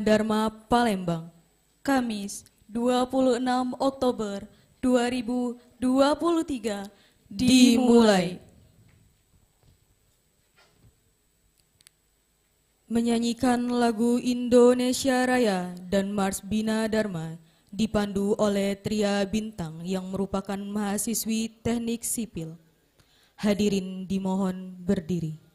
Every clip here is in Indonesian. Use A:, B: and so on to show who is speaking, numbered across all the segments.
A: Dharma Palembang,
B: Kamis 26 Oktober 2023
A: dimulai. Menyanyikan lagu Indonesia Raya dan Mars Bina Dharma dipandu oleh Tria Bintang yang merupakan mahasiswi teknik sipil. Hadirin dimohon berdiri.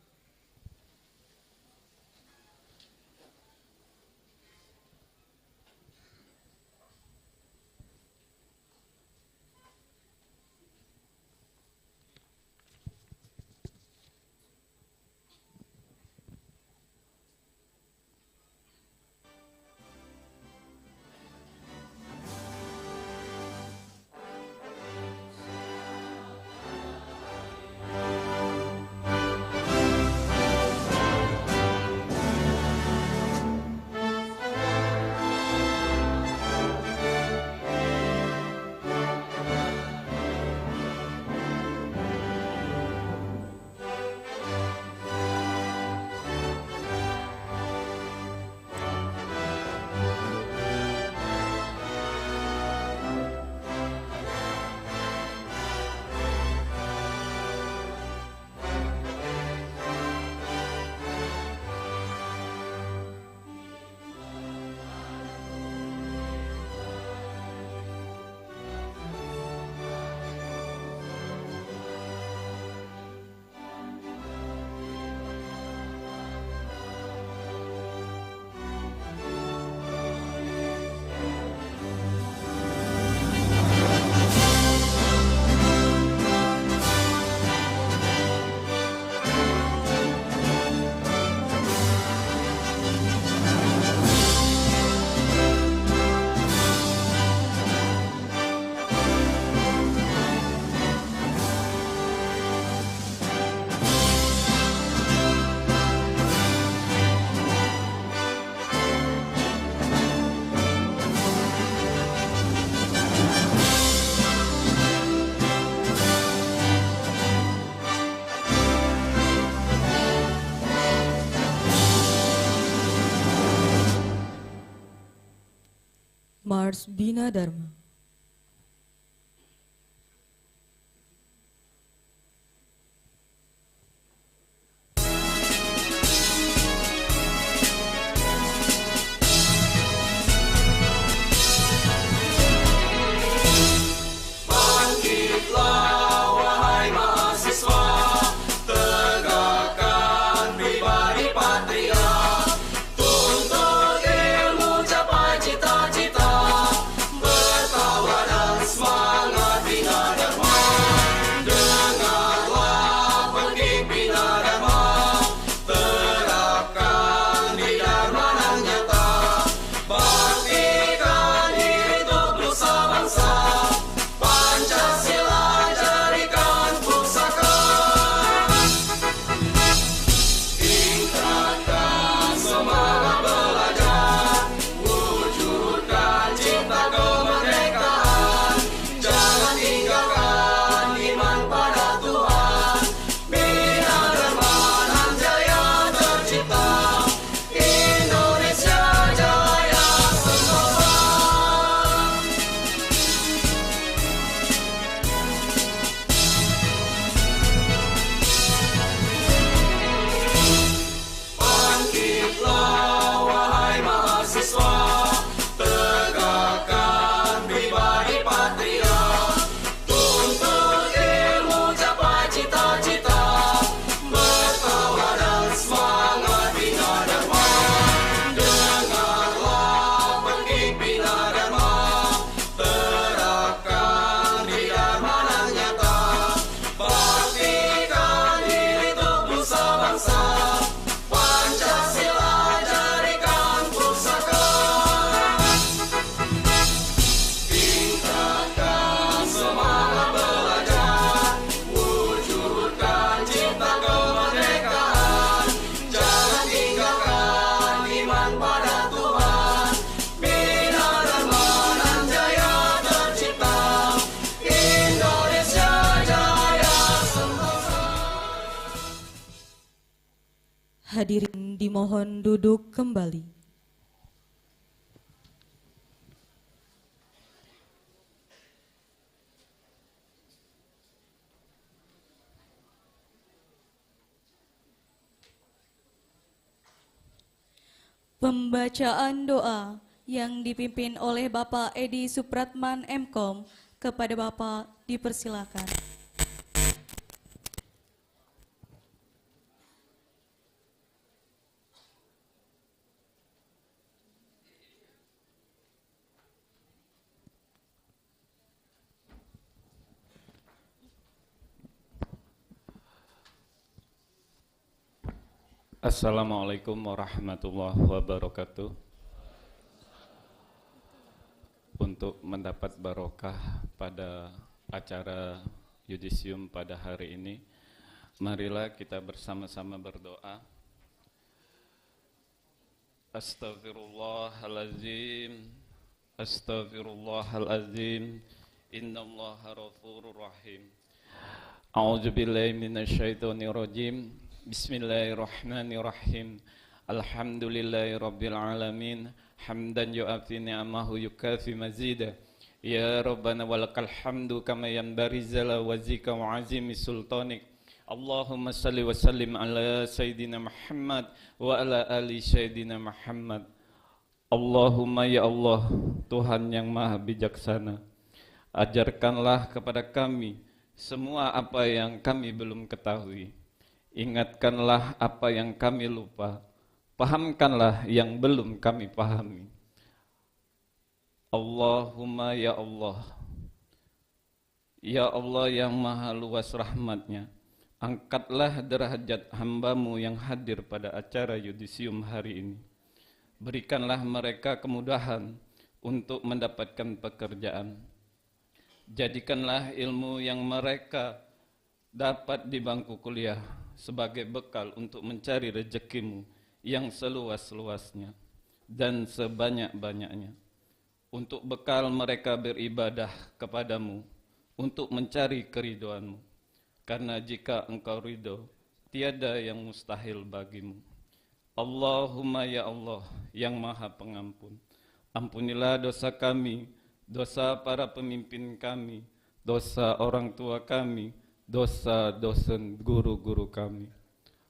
A: Mars Bina Dharma. Hadirin dimohon duduk kembali.
B: Pembacaan doa yang dipimpin oleh Bapak Edi Supratman MKom. Kepada Bapak dipersilakan.
C: Assalamualaikum warahmatullahi wabarakatuh. Untuk mendapat barokah pada acara yudisium pada hari ini, marilah kita bersama-sama berdoa. Astaghfirullahalazim, astaghfirullahalazim, innallaha ghafurur rahim. A'udzubillahi minasyaitonirrajim. Bismillahirrahmanirrahim. Alhamdulillahi rabbil alamin. Hamdan yu'afi ni'amahu yukafi mazida. Ya Rabbana walakal hamdu kama yanbaghi zala wazika wa azimi sultanik. Allahumma salli wa sallim ala Sayyidina Muhammad wa ala ali Sayyidina Muhammad. Allahumma ya Allah, Tuhan yang maha bijaksana, ajarkanlah kepada kami semua apa yang kami belum ketahui. Ingatkanlah apa yang kami lupa, pahamkanlah yang belum kami pahami. Allahumma ya Allah, ya Allah yang maha luas rahmatnya, angkatlah derajat hambamu yang hadir pada acara yudisium hari ini. Berikanlah mereka kemudahan untuk mendapatkan pekerjaan. Jadikanlah ilmu yang mereka dapat di bangku kuliah sebagai bekal untuk mencari rezekimu yang seluas-luasnya dan sebanyak-banyaknya, untuk bekal mereka beribadah kepadamu, untuk mencari keridhoanmu, karena jika engkau ridho, tiada yang mustahil bagimu. Allahumma ya Allah yang maha pengampun, ampunilah dosa kami, dosa para pemimpin kami, dosa orang tua kami, dosa-dosa guru-guru kami.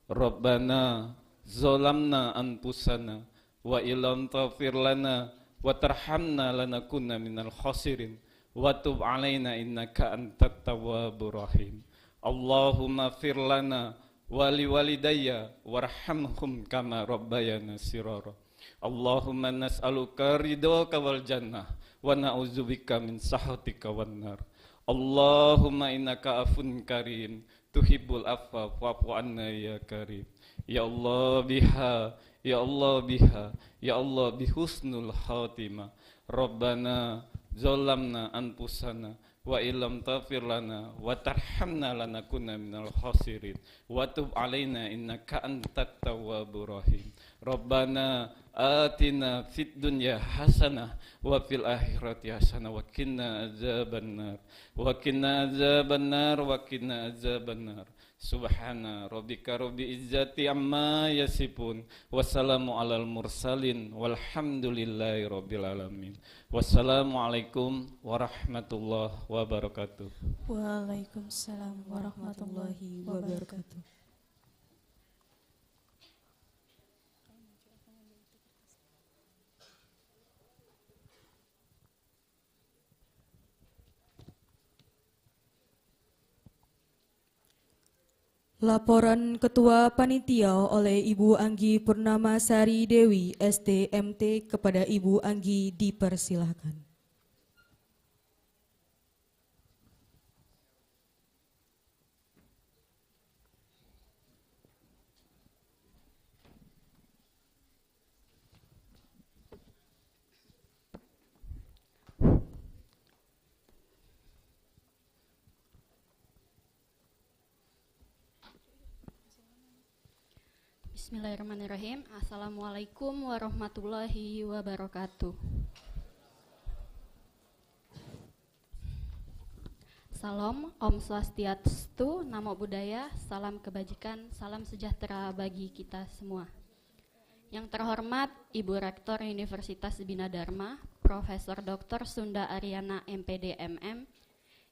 C: Rabbana zolamna anfusana wa illam taghfir lana wa tarhamna lanakunna minal khasirin wa tub alaina innaka antat tawwabur rahim. Allahumma fir lana wa liwalidayya warhamhum kama rabbayana sirara. Allahumma nas'aluka ridhaka wal jannah wa na'udzubika min sakhatika wan nar. Allahumma innaka afun karim tuhibbul afwa fa'fu anna ya karim. Ya Allah biha, ya Allah biha, ya Allah bihusnul khatimah. Rabbana zalamna anfusana wa illam taghfir lana wa tarhamna lanakunna minal khasirin wa tub alaina innaka antat tawwabur rahim. Rabbana atina fid dunya hasanah wa fil akhirati hasanah wa qina azabannar wa qina azabannar wa qina azabannar. Subhana rabbika rabbil izzati amma yasifun, wassalamu alal mursalin, walhamdulillahi rabbil alamin. Wassalamualaikum warahmatullahi wabarakatuh.
B: Waalaikumsalam warahmatullahi wabarakatuh.
A: Laporan Ketua Panitia oleh Ibu Anggi Purnamasari Dewi, STMT, kepada Ibu Anggi dipersilahkan.
D: Bismillahirrahmanirrahim. Assalamualaikum warahmatullahi wabarakatuh. Salam, Om Swastiastu, Namo Buddhaya, salam kebajikan, salam sejahtera bagi kita semua. Yang terhormat Ibu Rektor Universitas Bina Dharma, Profesor Dr. Sunda Aryana MPD MM,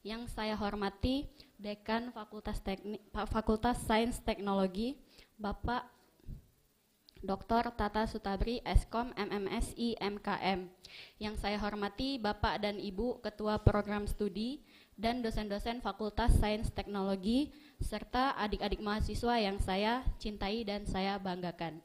D: yang saya hormati Dekan Fakultas Sains Teknologi, Bapak Dr. Tata Sutabri, Eskom, MMSI, MKM. Yang saya hormati Bapak dan Ibu Ketua Program Studi dan dosen-dosen Fakultas Sains Teknologi, serta adik-adik mahasiswa yang saya cintai dan saya banggakan.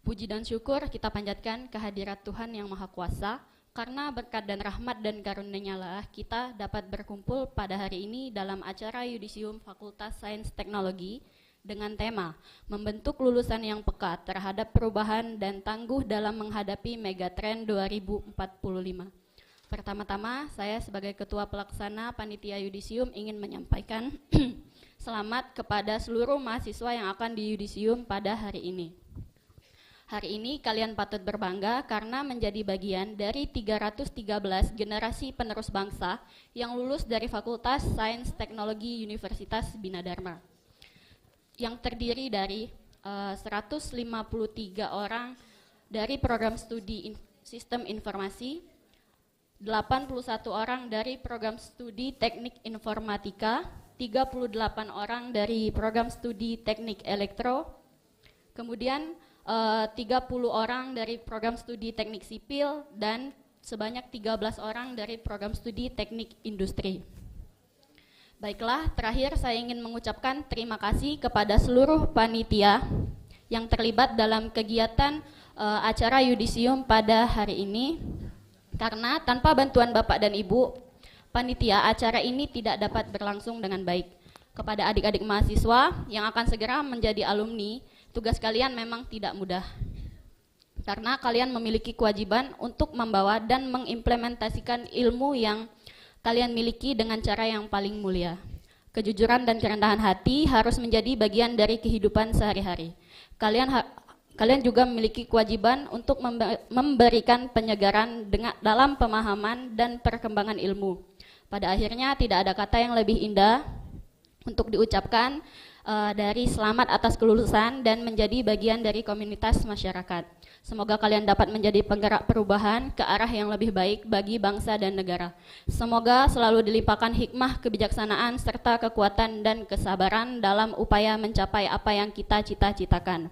D: Puji dan syukur kita panjatkan kehadirat Tuhan Yang Maha Kuasa, karena berkat dan rahmat dan karunia-Nya lah kita dapat berkumpul pada hari ini dalam acara Yudisium Fakultas Sains Teknologi dengan tema membentuk lulusan yang peka terhadap perubahan dan tangguh dalam menghadapi megatrend 2045. Pertama-tama, saya sebagai Ketua Pelaksana Panitia Yudisium ingin menyampaikan selamat kepada seluruh mahasiswa yang akan di Yudisium pada hari ini. Hari ini kalian patut berbangga karena menjadi bagian dari 313 generasi penerus bangsa yang lulus dari Fakultas Sains Teknologi Universitas Bina Dharma, yang terdiri dari 153 orang dari program studi Sistem Informasi, 81 orang dari program studi Teknik Informatika, 38 orang dari program studi Teknik Elektro, kemudian 30 orang dari program studi Teknik Sipil, dan sebanyak 13 orang dari program studi Teknik Industri. Baiklah, terakhir saya ingin mengucapkan terima kasih kepada seluruh panitia yang terlibat dalam kegiatan acara Yudisium pada hari ini, karena tanpa bantuan Bapak dan Ibu panitia, acara ini tidak dapat berlangsung dengan baik. Kepada adik-adik mahasiswa yang akan segera menjadi alumni, tugas kalian memang tidak mudah, karena kalian memiliki kewajiban untuk membawa dan mengimplementasikan ilmu yang kalian miliki dengan cara yang paling mulia. Kejujuran dan kerendahan hati harus menjadi bagian dari kehidupan sehari-hari. Kalian juga memiliki kewajiban untuk memberikan penyegaran dalam pemahaman dan perkembangan ilmu. Pada akhirnya tidak ada kata yang lebih indah untuk diucapkan dari selamat atas kelulusan dan menjadi bagian dari komunitas masyarakat. Semoga kalian dapat menjadi penggerak perubahan ke arah yang lebih baik bagi bangsa dan negara. Semoga selalu dilimpahkan hikmah, kebijaksanaan, serta kekuatan dan kesabaran dalam upaya mencapai apa yang kita cita-citakan.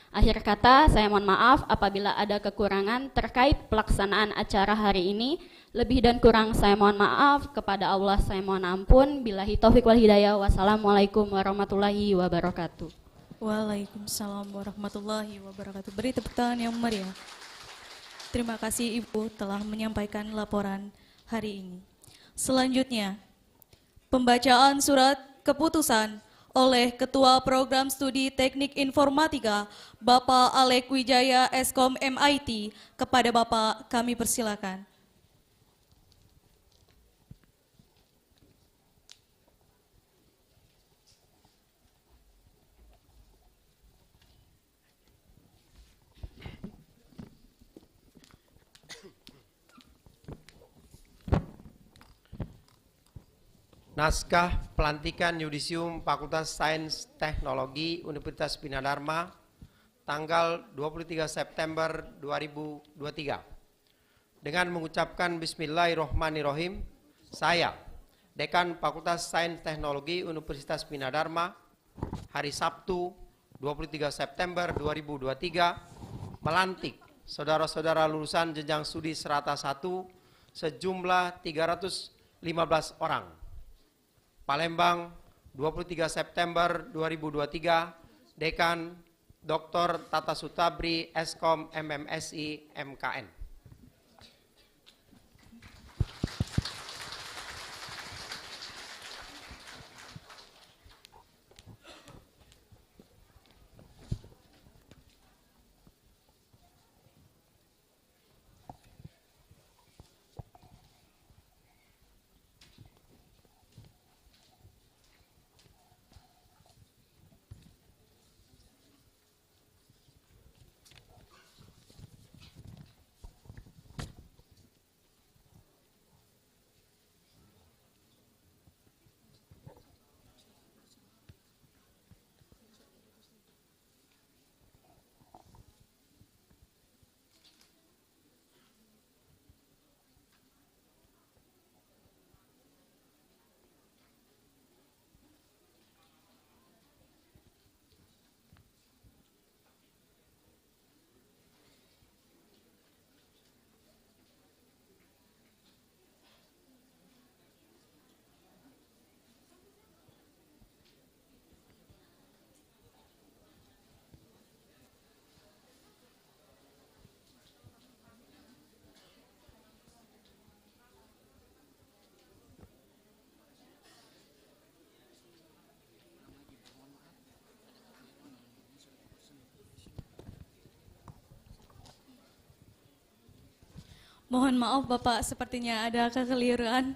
D: Akhir kata, saya mohon maaf apabila ada kekurangan terkait pelaksanaan acara hari ini. Lebih dan kurang saya mohon maaf, kepada Allah saya mohon ampun. Billahi taufiq wal hidayah. Wassalamualaikum warahmatullahi wabarakatuh.
B: Waalaikumsalam warahmatullahi wabarakatuh. Beri tepuk tangan yang meriah. Terima kasih Ibu telah menyampaikan laporan hari ini. Selanjutnya, pembacaan surat keputusan oleh Ketua Program Studi Teknik Informatika, Bapak Alek Wijaya, Eskom MIT. Kepada Bapak kami persilakan.
E: Naskah pelantikan Yudisium Fakultas Sains Teknologi Universitas Bina Dharma tanggal 23 September 2023. Dengan mengucapkan Bismillahirrohmanirrohim, saya, Dekan Fakultas Sains Teknologi Universitas Bina Dharma, hari Sabtu 23 September 2023, melantik saudara-saudara lulusan jenjang studi Serata 1 sejumlah 315 orang. Palembang, 23 September 2023, Dekan Dr. Tata Sutabri, Eskom, MMSI, MKN.
B: Mohon maaf Bapak, sepertinya ada kekeliruan.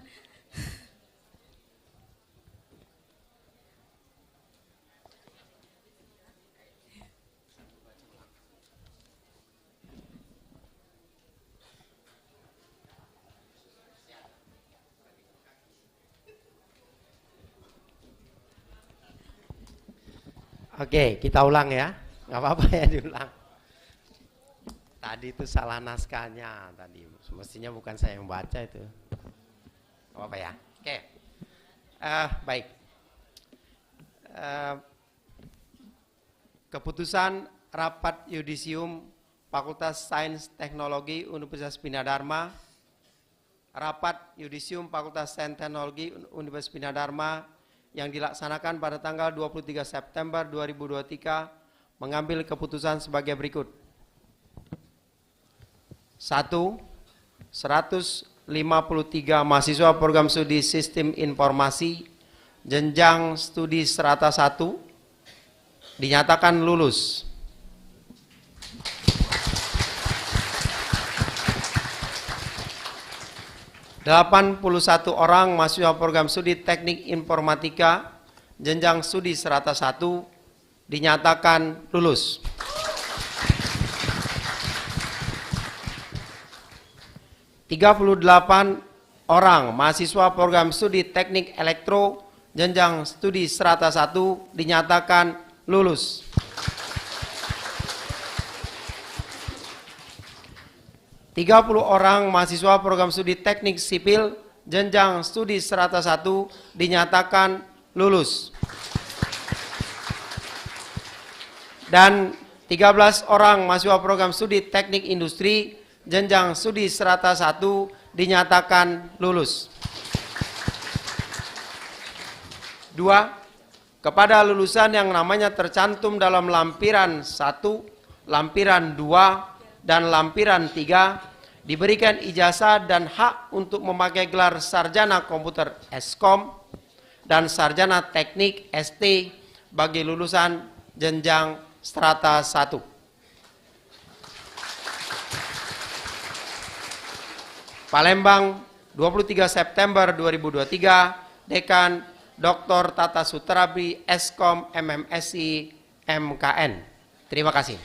E: Oke, kita ulang ya. Nggak apa-apa ya diulang. Tadi itu salah naskahnya tadi. Semestinya bukan saya yang baca itu. Nggak apa-apa ya. Oke. Baik. Keputusan rapat yudisium Fakultas Sains Teknologi Universitas Bina Dharma. Rapat yudisium Fakultas Sains Teknologi Universitas Bina Dharma yang dilaksanakan pada tanggal 23 September 2023 mengambil keputusan sebagai berikut. 1. 153 mahasiswa program studi Sistem Informasi jenjang studi strata 1 dinyatakan lulus. 81 orang mahasiswa program studi Teknik Informatika jenjang studi strata 1 dinyatakan lulus. 38 orang mahasiswa program studi Teknik Elektro jenjang studi strata 1 dinyatakan lulus. 30 orang mahasiswa program studi Teknik Sipil jenjang studi strata 1 dinyatakan lulus. Dan 13 orang mahasiswa program studi Teknik Industri jenjang studi strata 1 dinyatakan lulus. 2. Kepada lulusan yang namanya tercantum dalam lampiran 1, lampiran 2, dan lampiran 3 diberikan ijazah dan hak untuk memakai gelar sarjana komputer Eskom dan sarjana teknik ST bagi lulusan jenjang strata 1. Palembang, 23 September 2023, Dekan Dr. Tata Sutrabri Eskom MMSI MKN. Terima kasih.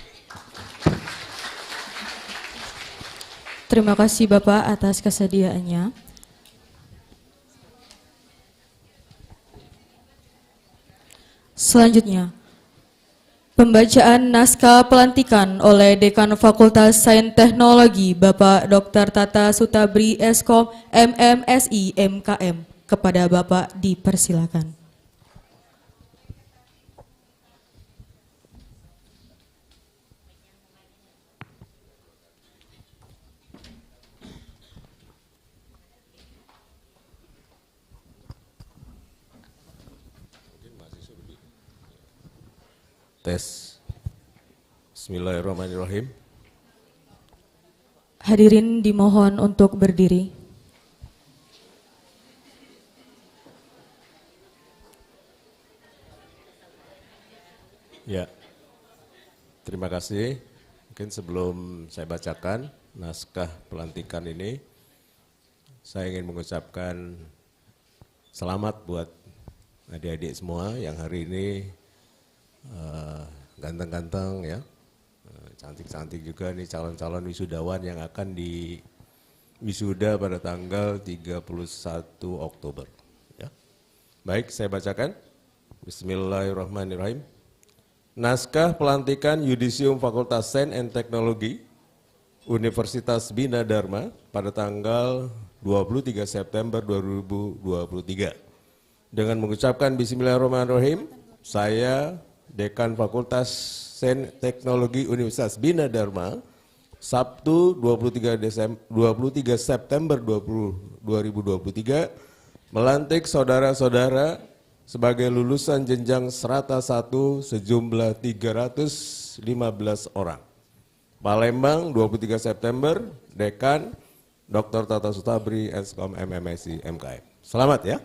A: Terima kasih Bapak atas kesediaannya. Selanjutnya, pembacaan naskah pelantikan oleh Dekan Fakultas Sains Teknologi Bapak Dr. Tata Sutabri Eskom MMSI MKM. Kepada Bapak dipersilakan.
F: Tes. Bismillahirrahmanirrahim.
A: Hadirin dimohon untuk berdiri.
F: Ya, terima kasih. Mungkin sebelum saya bacakan naskah pelantikan ini, saya ingin mengucapkan selamat buat adik-adik semua yang hari ini ganteng-ganteng ya, cantik-cantik juga nih calon-calon wisudawan yang akan di wisuda pada tanggal 31 Oktober. Ya. Baik, saya bacakan. Bismillahirrahmanirrahim. Naskah pelantikan Yudisium Fakultas Sains and Teknologi Universitas Bina Dharma pada tanggal 23 September 2023. Dengan mengucapkan Bismillahirrahmanirrahim, saya Dekan Fakultas Sains Teknologi Universitas Bina Dharma, Sabtu 23 September 2023, melantik saudara-saudara sebagai lulusan jenjang strata 1 sejumlah 315 orang. Palembang 23 September, Dekan Dr. Tata Sutabri Eskom MMSI MKM. Selamat ya,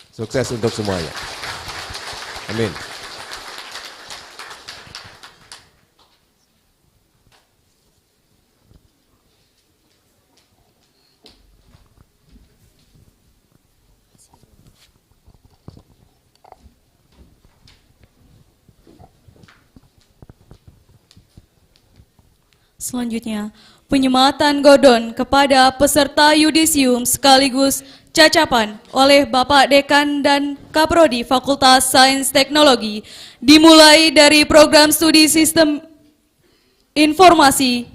F: sukses untuk semuanya. Amin.
B: Selanjutnya, penyematan Gordon kepada peserta yudisium sekaligus cacapan oleh Bapak Dekan dan Kaprodi Fakultas Sains Teknologi dimulai dari program studi Sistem Informasi.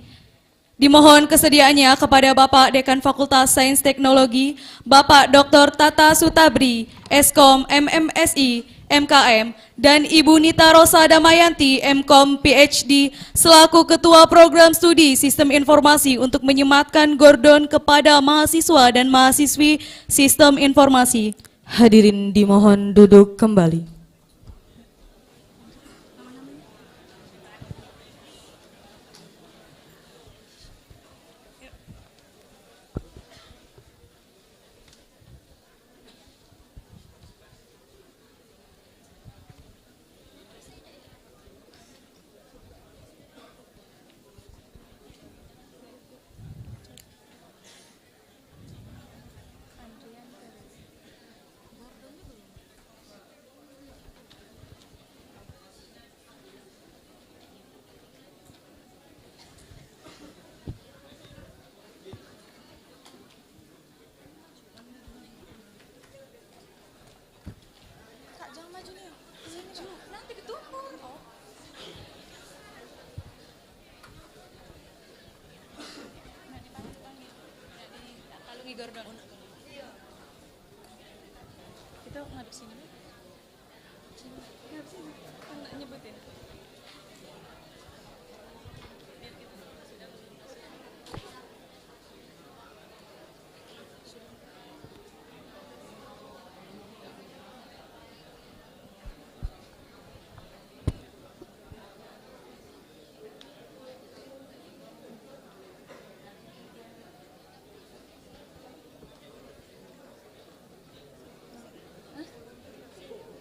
B: Dimohon kesediaannya kepada Bapak Dekan Fakultas Sains Teknologi, Bapak Dr. Tata Sutabri, Eskom MMSI, MKM, dan Ibu Nita Rosa Damayanti, MKom PhD, selaku Ketua Program Studi Sistem Informasi untuk menyematkan Gordon kepada mahasiswa dan mahasiswi Sistem Informasi.
A: Hadirin dimohon duduk kembali.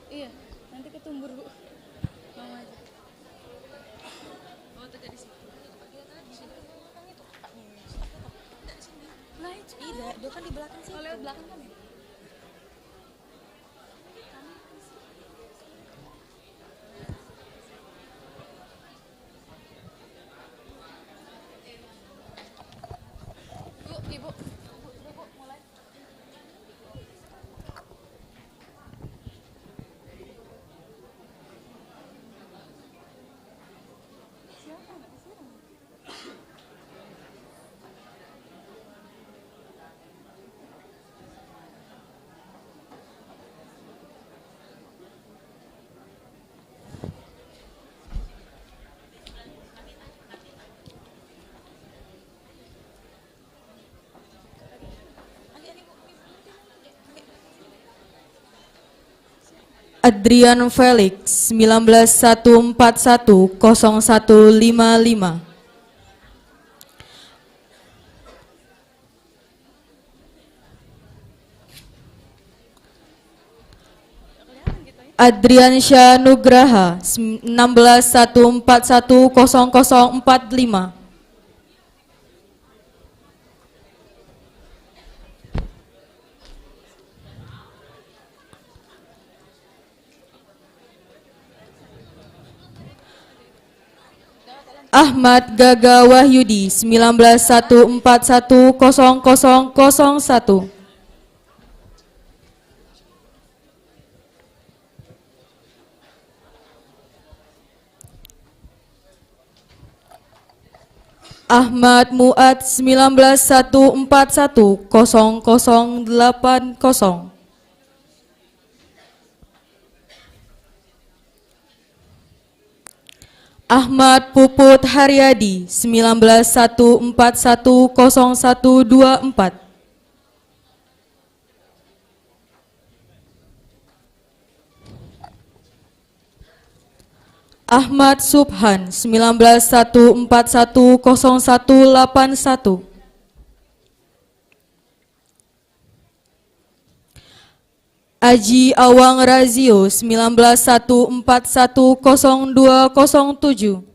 B: Iya, nanti ketumbur Bu. Mama aja. Oh, tegak di sini. Nah, itu tidak, dia kan di belakang sini. Oh, lewat belakang kan ya? Bu, Ibu. Bu, mulai.
A: Adrian Felix 1914100155. Adrian Syah Nugraha 1614100045. Ahmad Gaga Wahyudi 1914100001. Ahmad Muad 1914100080. Ahmad Puput Haryadi 1914100124. Ahmad Subhan 1914100181. Aji Awang Razio 1914100207.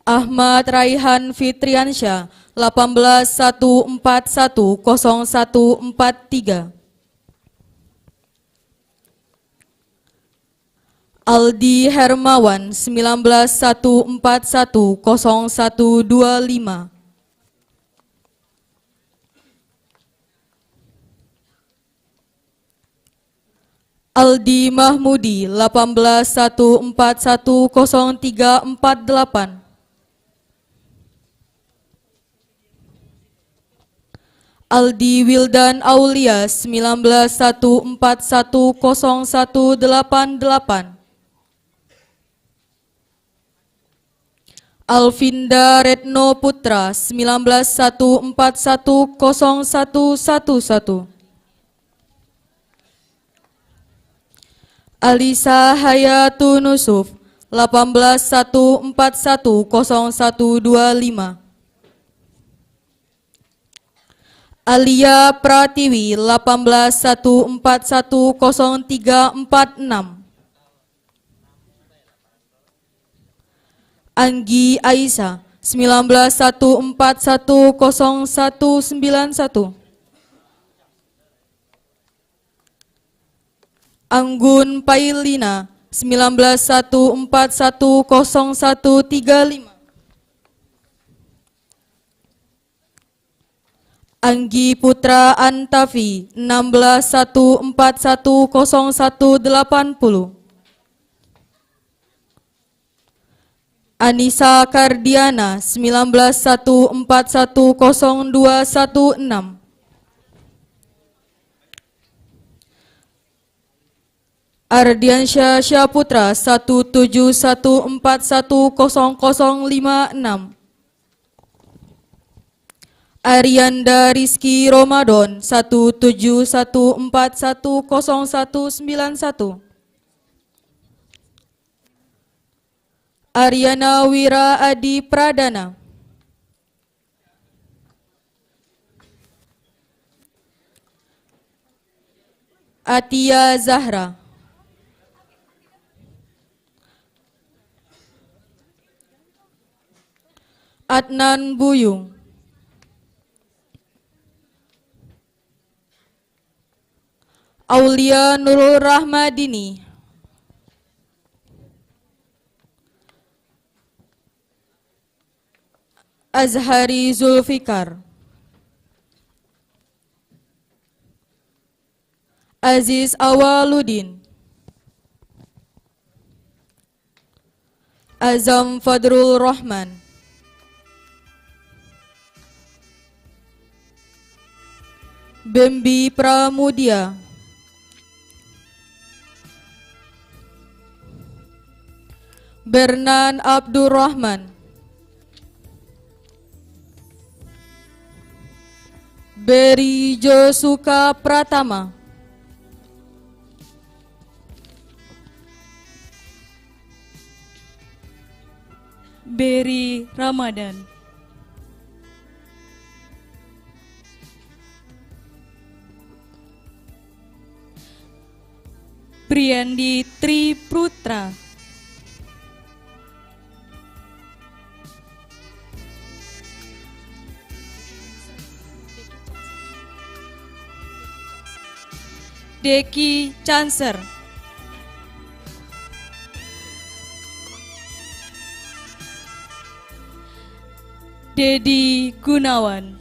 A: Ahmad Raihan Fitriansyah 1814100143. Aldi Hermawan 1914100125. Aldi Mahmudi 1814100348. Aldi Wildan Aulia 1914100188. Alvinda Retno Putra 1914101111. Alisa Hayatu Nusuf 1814100125. Alia Pratiwi 1814100346. Anggi Aisyah 1914100191. Anggun Pailina 1914100135. Anggi Putra Antafi 1614100180. Anissa Kardiana 1914100216. Ardiansyah Syaputra 1714100056. Arianda Rizky Ramadan 1714100191. Ariana Wira Adi Pradana. Atia Zahra. Adnan Buyung. Aulia Nurul Rahmadini. Azhari Zulfikar. Aziz Awaludin. Azam Fadrul Rahman. Bembi Pramudia. Bernan Abdurrahman. Beri Josuka Pratama.
B: Beri Ramadan. Priandi Tri Putra. Deki Cancer. Dedi Gunawan.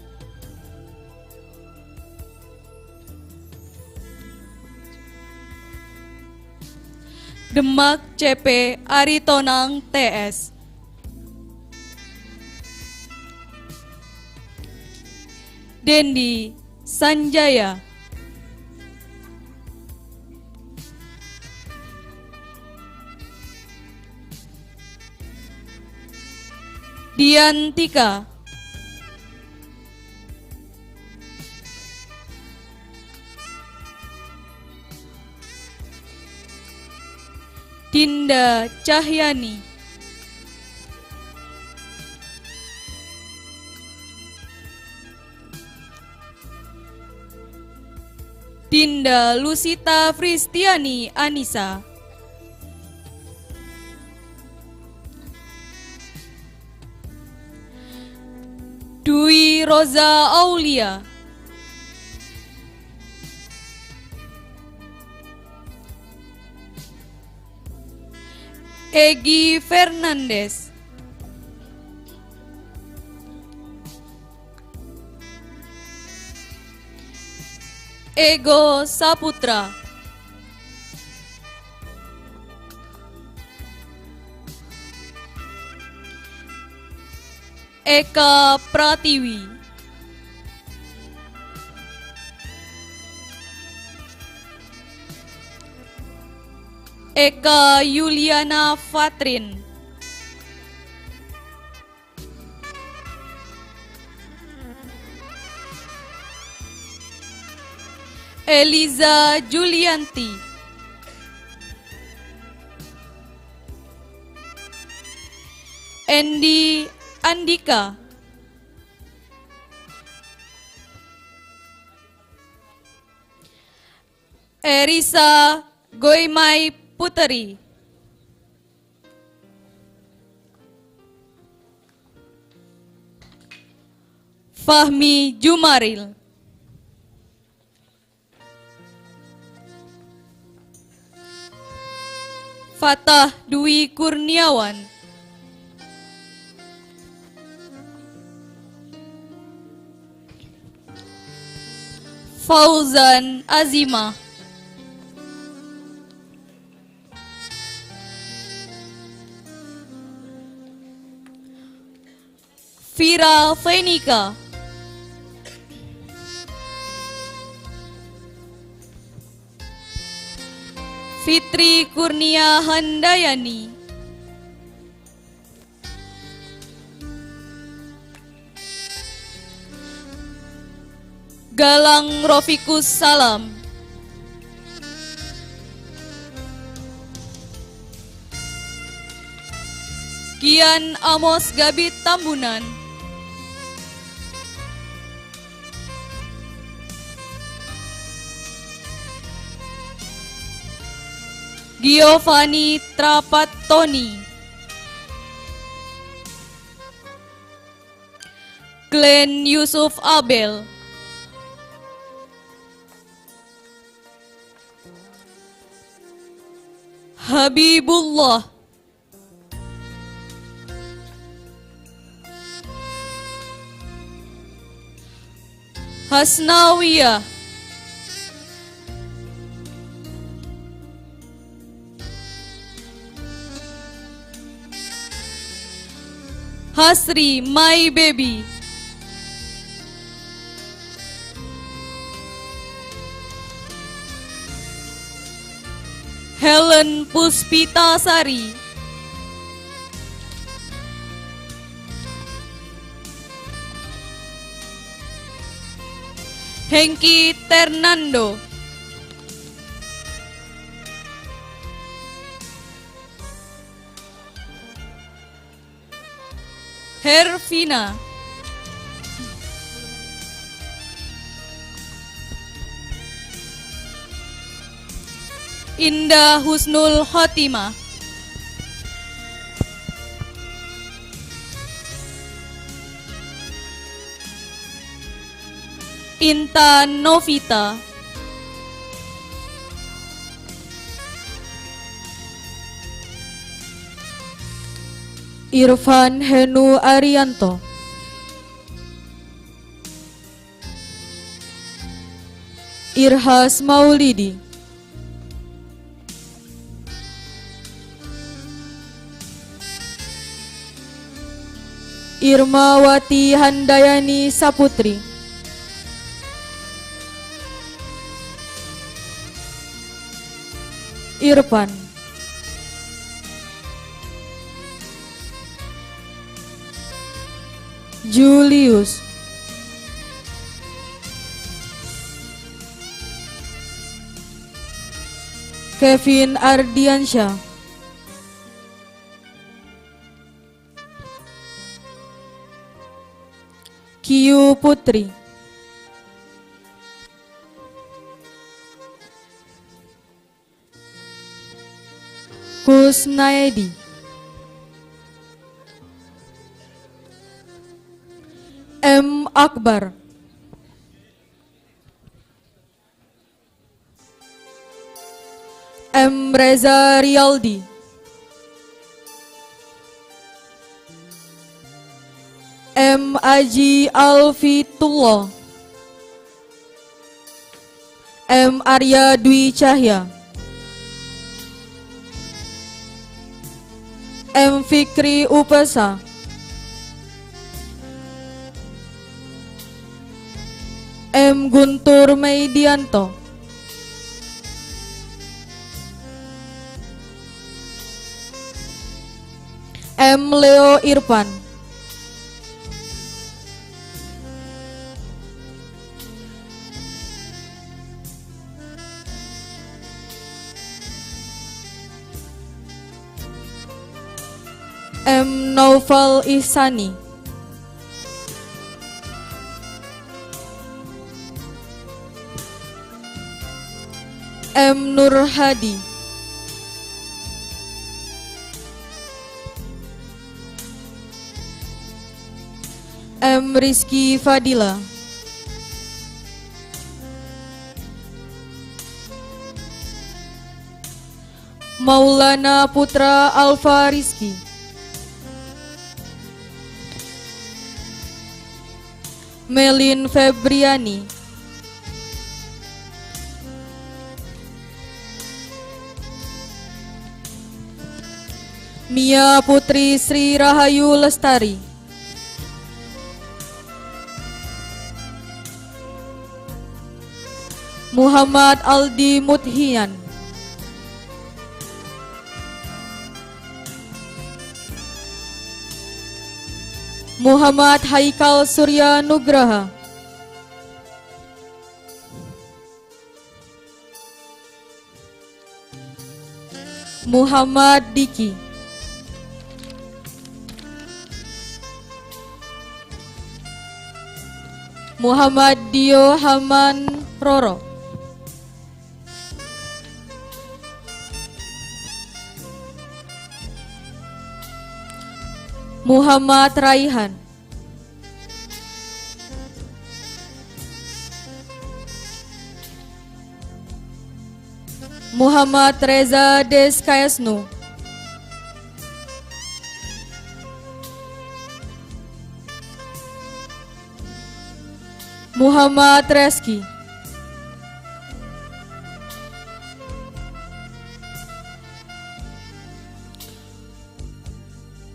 B: Demak CP Aritonang TS. Dendi Sanjaya. Diantika. Dinda Cahyani. Dinda Lusita Fristiani Anissa. Dwi Roza Aulia. Egi Fernandes, Ego Saputra, Eka Pratiwi, Eka Yuliana Fatrin, Eliza Julianti, Endi Andika, Erisa Goimai Puteri, Fahmi Jumaril, Fatah Dwi Kurniawan, Fauzan Azimah, Vira Fenika, Fitri Kurnia Handayani, Galang Rofikus Salam, Kian Amos Gabit Tambunan, Giovanni Trapattoni, Glenn Yusuf Abel, Habibullah, Hasnawiyah, Hasri My Baby, Helen Puspitasari, Hengki Ternando, Hervina, Indah Husnul Khotimah, Intan Novita,
A: Irfan Henu Arianto, Irhas Maulidi, Irmawati Handayani Saputri, Irfan, Julius, Kevin Ardiansyah, Kiyu Putri, Kusnaedi, M. Akbar, M. Reza Rialdi, M. Aji Alfitullah, M. Arya Dwi Cahya, M. Fikri Upesa, M. Guntur Meidianto, M. Leo Irfan, M. Naufal Ihsani, M. Nur Hadi, M. Rizky Fadila, Maulana Putra Alfa Rizky, Melin Febriani, Mia Putri Sri Rahayu Lestari, Muhammad Aldi Muthian, Muhammad Haikal Surya Nugraha, Muhammad Diki, Muhammad Dio Haman Roro, Muhammad Raihan, Muhammad Reza Deskayasnu, Muhammad Reski,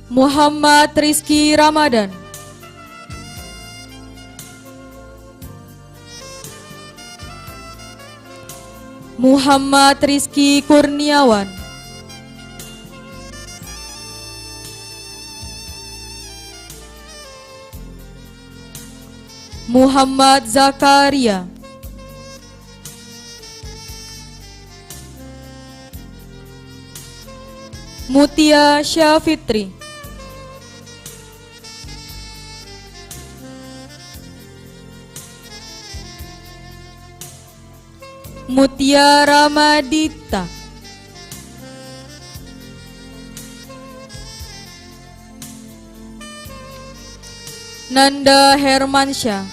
A: Muhammad Rizky Ramadan, Muhammad Rizky Kurniawan, Muhammad Zakaria, Mutia Syafitri, Mutia Ramadita, Nanda Hermansyah,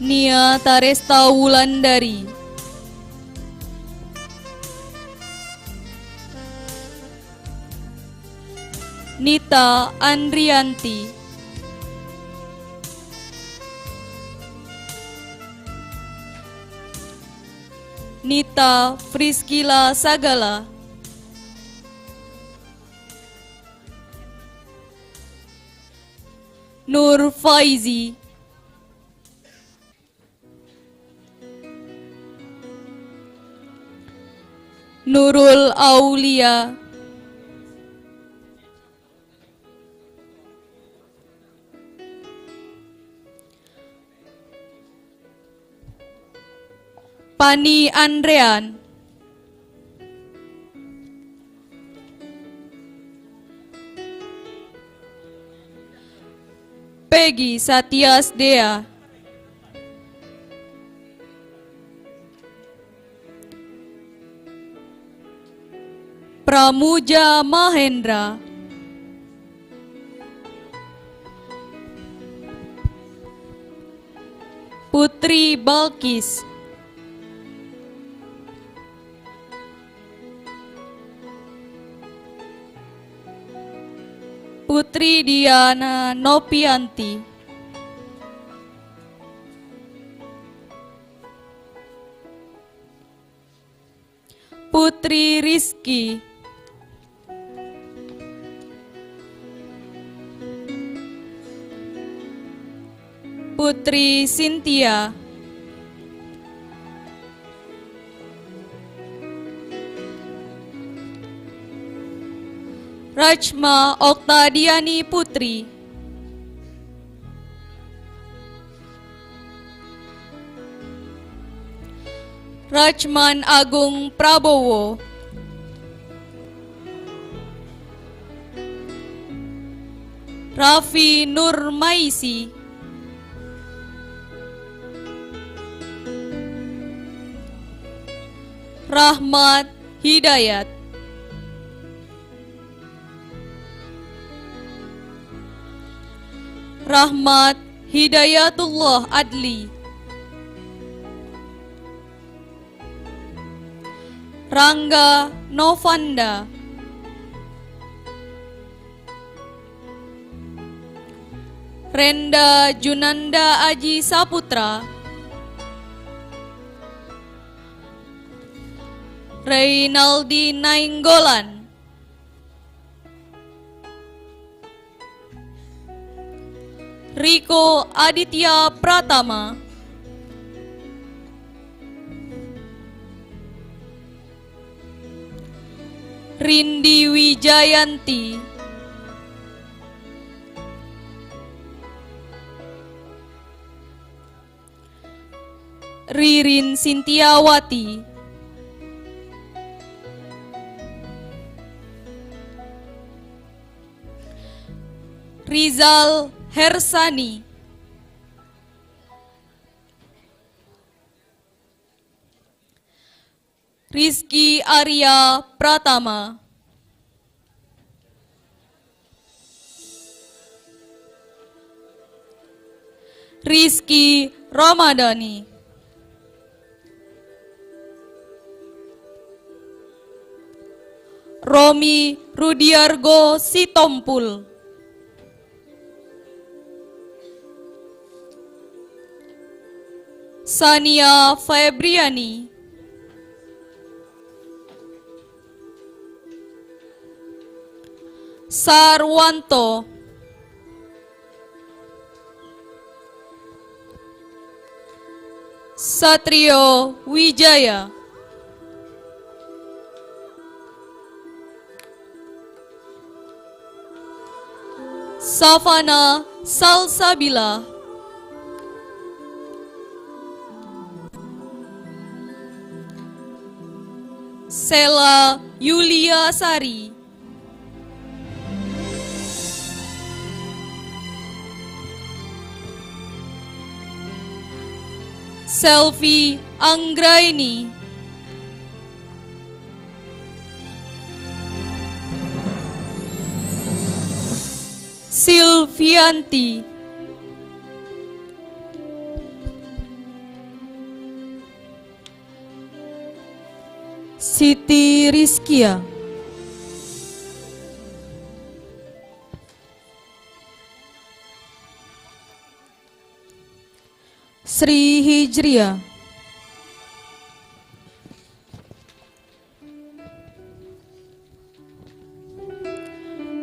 B: Nia Taresta Wulandari, Nita Andrianti, Nita Friskila Sagala, Nur Faizi, Nurul Aulia, Pani Andrean, Peggy Satyas Dea, Pramuja Mahendra, Putri Balkis, Putri Diana Nopianti, Putri Rizky, Putri Cynthia, Rachma Oktadiani Putri, Rachman Agung Prabowo, Raffi Nurmaisi, Rahmat Hidayat, Rahmat Hidayatullah Adli, Rangga Novanda, Renda Junanda Aji Saputra, Reynaldi Nainggolan, Riko Aditya Pratama, Rindi Wijayanti, Ririn Sintiawati, Rizal Hersani, Rizky Arya Pratama, Rizky Ramadhani, Romi Rudiargo Sitompul, Sania Febriani, Sarwanto, Satrio Wijaya, Savana Salsabila, Sela Yulia Sari, Selvi Anggraini, Silvianti, Siti Rizkia, Sri Hijriah,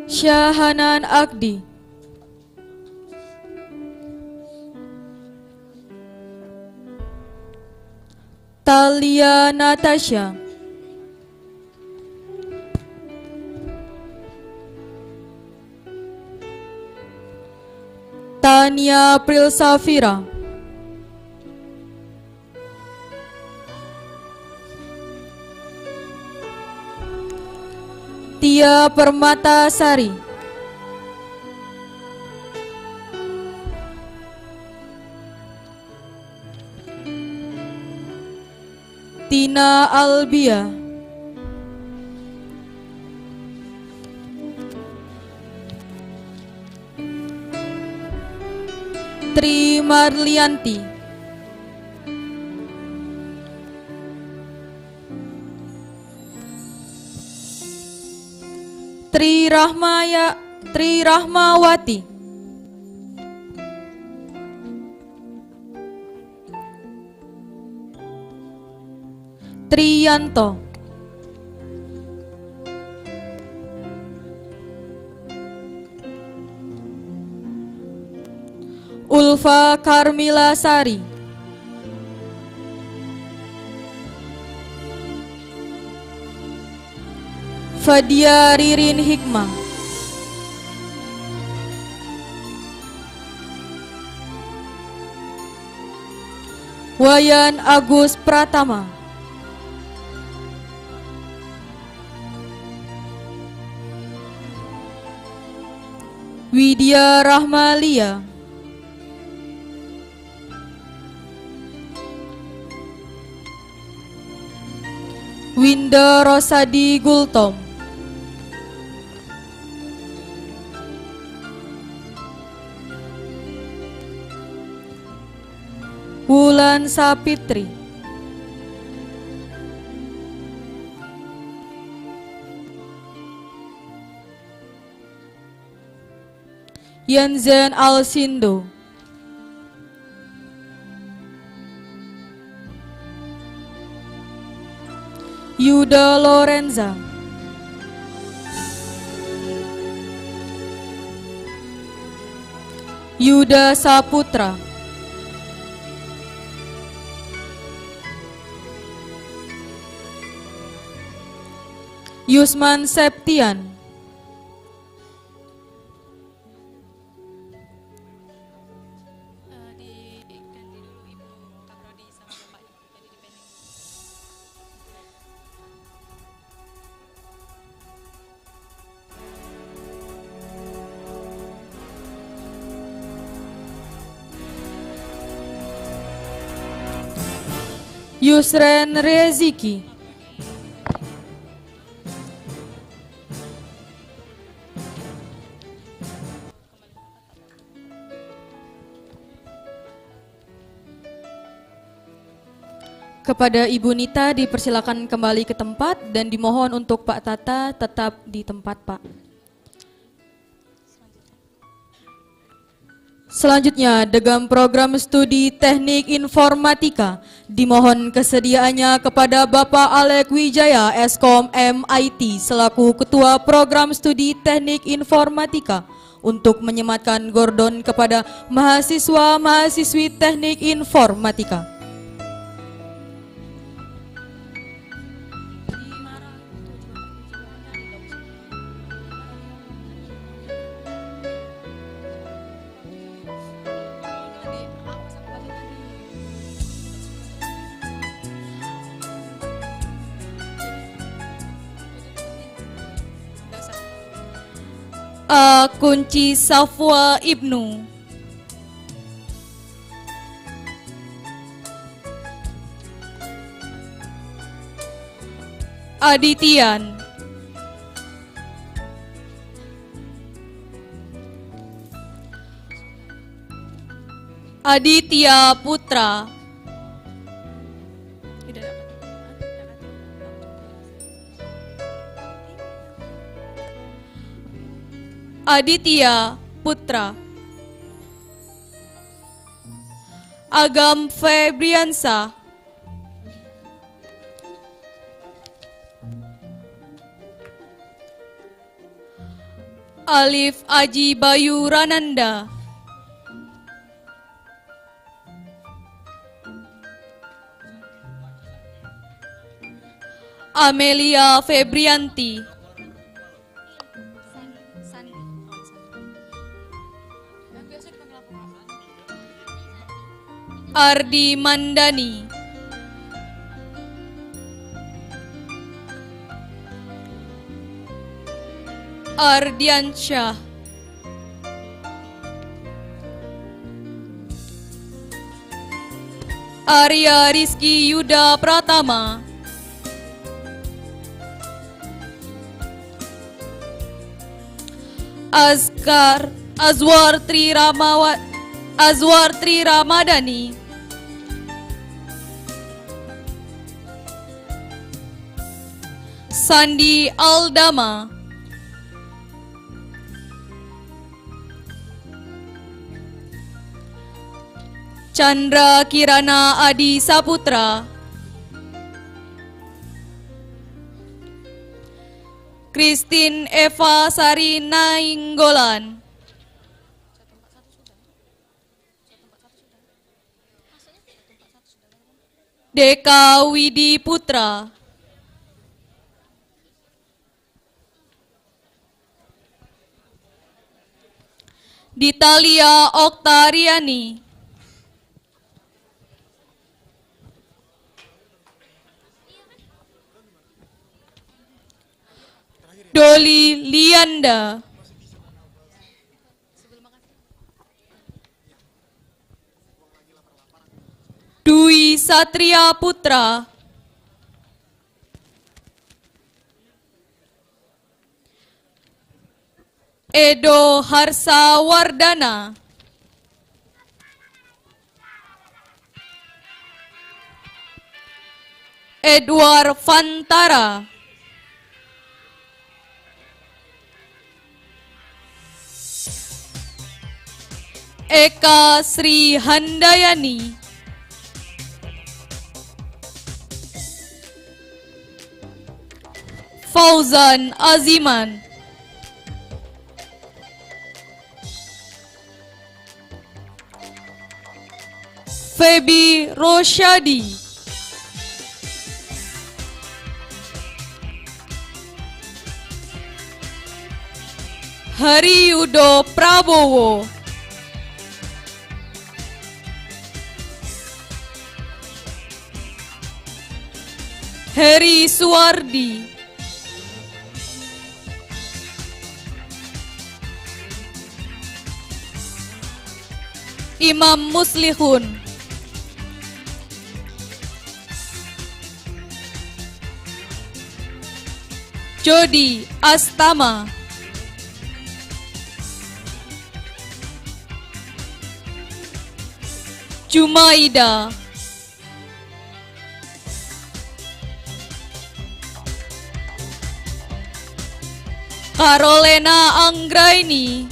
B: Syahanan Agdi, Talia Natasha, Tania Prilsafira, Tia Permata Sari, Tina Albia, Tri Marlianti, Tri
A: Tri Rahmawati, Triyanto, Ulfa Karmila Sari, Fadia Ririn Hikmah, Wayan Agus Pratama, Widya Rahmalia, Winda Rosadi Gultom, Wulan Sapitri, Yanzen Alsindo, Yuda Lorenza, Yuda Saputra, Yusman Septian, Yusren Reziki, kepada Ibu Nita dipersilakan kembali ke tempat dan dimohon untuk Pak Tata tetap di tempat, Pak. Selanjutnya, Degam Program Studi Teknik Informatika, dimohon kesediaannya kepada Bapak Alek Wijaya, Eskom MIT, selaku Ketua Program Studi Teknik Informatika, untuk menyematkan gordon kepada mahasiswa-mahasiswi Teknik Informatika.
B: Kunci Safwa Ibnu, Adityan, Aditya Putra, Aditya Putra, Agam Febriansa, Alif Aji Bayu Rananda, Amelia Febrianti, Ardi Mandani, Ardiansyah, Arya Rizky Yuda Pratama, Azwar Tri Ramadhani, Sandi Aldama, Chandra Kirana Adi Saputra, Christine Eva Sari Nainggolan, Deka Widi Putra, Ditalia Oktariani, Doli Lianda, Dwi Satria Putra, Edo Harsa Wardana, Edward Fantara, Eka Sri Handayani, Fauzan Aziman, Feby Rosyadi, Hariyudo Prabowo, Heri Suwardi, Imam Muslihun, Jody Astama, Jumaida, Carolina Anggraini,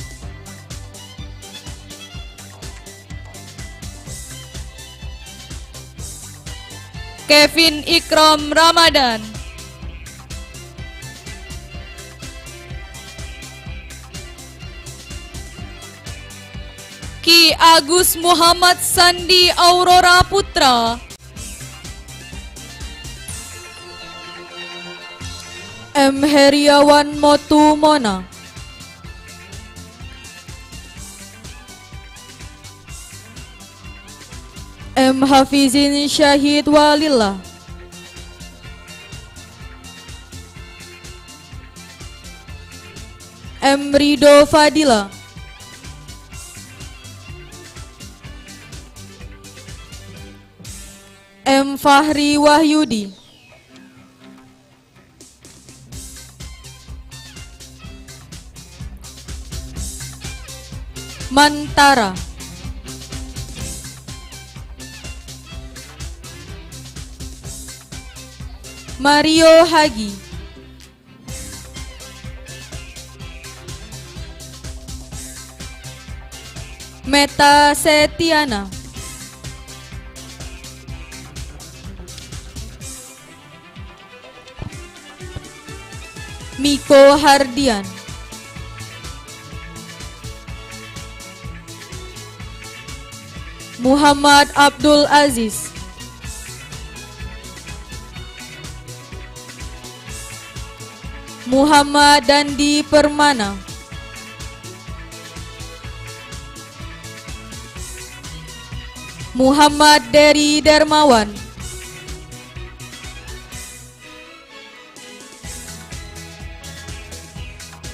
B: Kevin Ikram Ramadan, Ki Agus Muhammad Sandi Aurora Putra,
A: M. Heriawan Motu Mona, M. Hafizin Syahid Walillah, M. Rido Fadila, M. Fahri Wahyudi, Mantara, Mario Hagi, Meta Setiana, Miko Hardian, Muhammad Abdul Aziz, Muhammad Dandi Permana, Muhammad Dery Darmawan,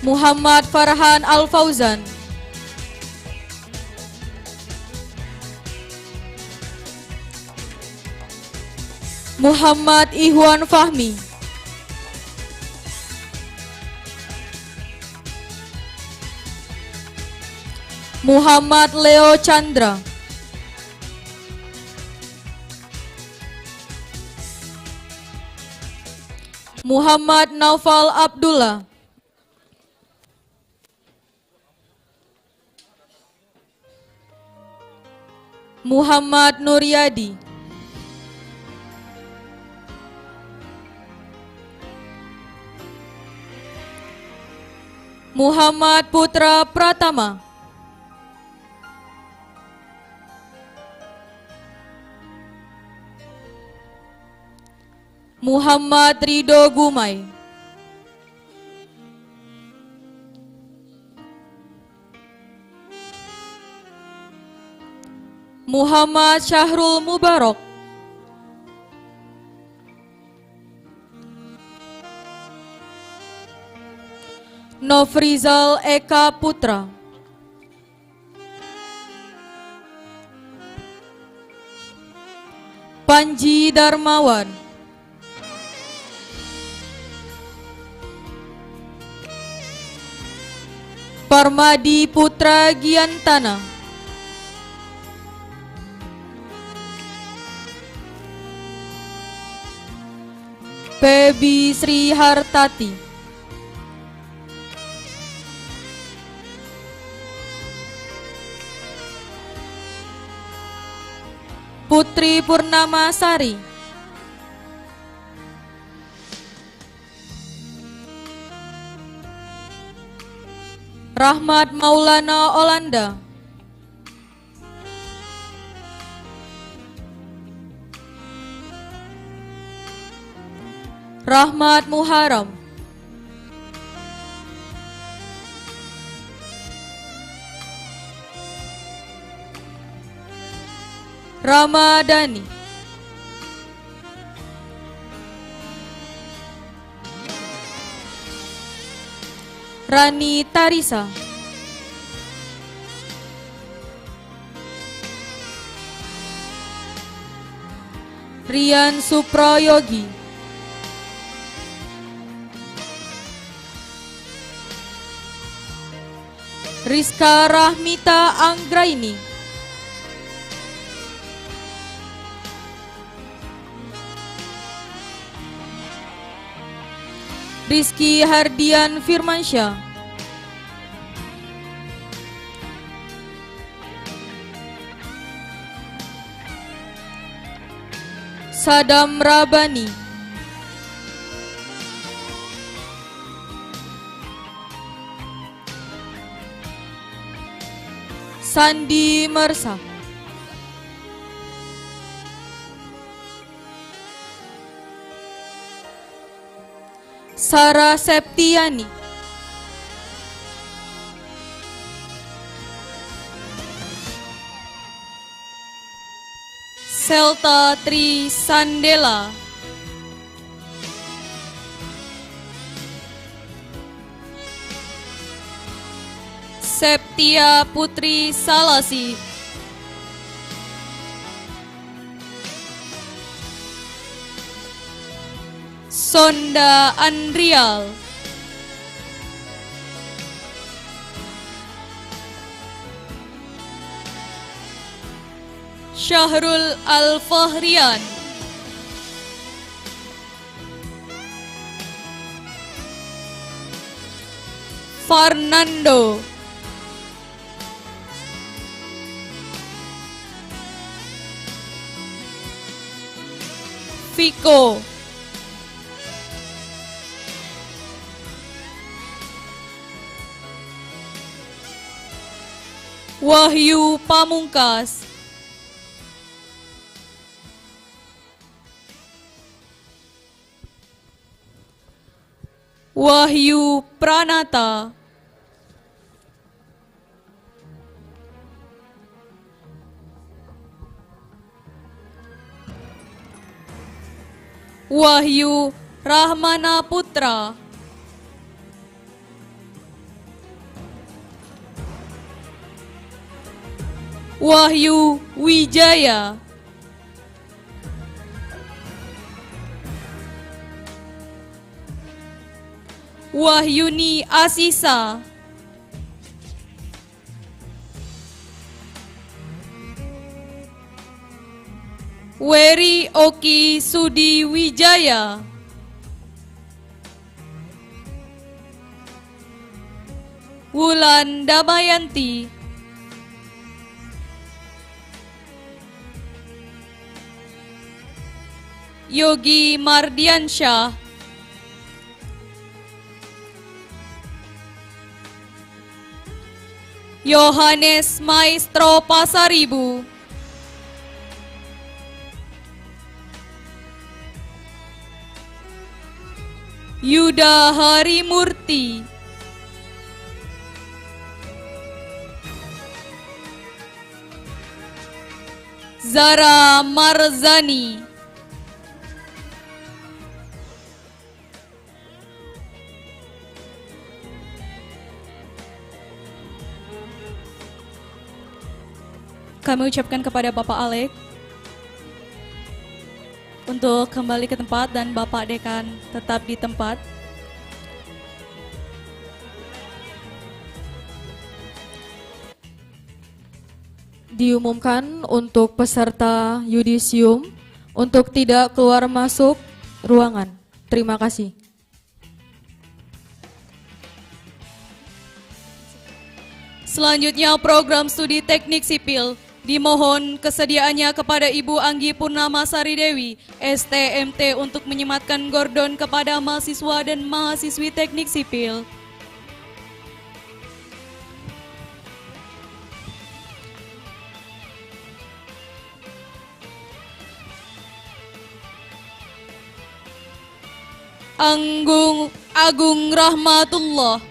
A: Muhammad Farhan Al-Fauzan, Muhammad Ihwan Fahmi, Muhammad Leo Chandra, Muhammad Naufal Abdullah, Muhammad Nuryadi, Muhammad Putra Pratama, Muhammad Ridho Gumai, Muhammad Syahrul Mubarak, Nofrizal Eka Putra, Panji Darmawan, Parmadi Putra Giantana, Pebi Sri Hartati, Putri Purnama Sari, Rahmat Maulana Olanda, Rahmat Muharam, Ramadhani, Rani Tarisa, Rian Suprayogi, Rizka Rahmita Anggraini, Rizky Hardian Firmansyah, Sadam Rabani, Sandi Mersa, Sarah Septiani, Selta Tri Sandela, Septia Putri Salasi, Sonda Andrial, Syahrul Al-Fahrian, Fernando, Viko, Wahyu Pamungkas, Wahyu Pranata, Wahyu Rahmana Putra, Wahyu Wijaya, Wahyuni Asisa, Weri Oki Sudi Wijaya, Wulan Damayanti,
B: Yogi Mardiansyah, Yohanes Maestro Pasaribu, Yuda Harimurti, Zara Marzani, kami ucapkan kepada Bapak Alek untuk kembali ke tempat dan Bapak Dekan tetap di tempat.
A: Diumumkan untuk peserta yudisium untuk tidak keluar masuk ruangan. Terima kasih.
B: Selanjutnya program studi teknik sipil. Dimohon kesediaannya kepada Ibu Anggi Purnama Sari Dewi, STMT, untuk menyematkan gordon kepada mahasiswa dan mahasiswi teknik sipil. Agung Rahmatullah,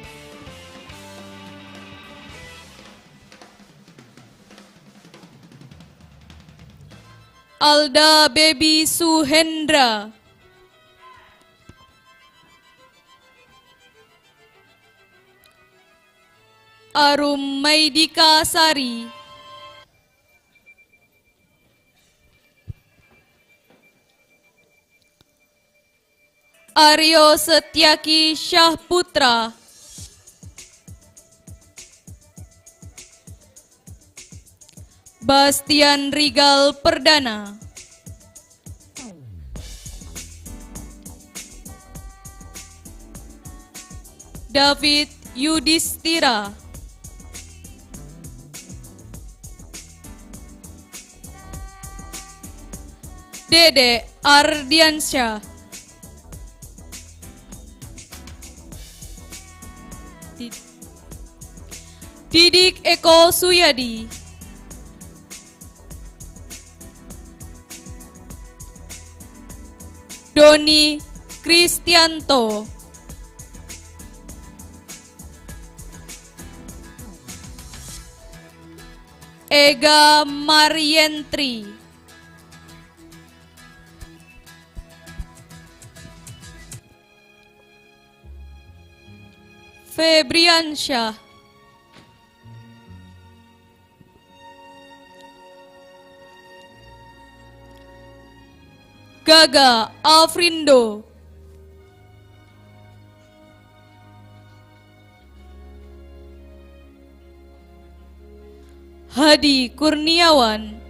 B: Alda Baby Suhendra, Arum Maidika Sari, Aryo Setyaki Syahputra, Bastian Rigal Perdana, David Yudhistira, Dede Ardiansyah, Didik Eko Suyadi, Doni Kristianto, Ega Marientri, Febriansyah, Gaga Afrindo, Hadi Kurniawan,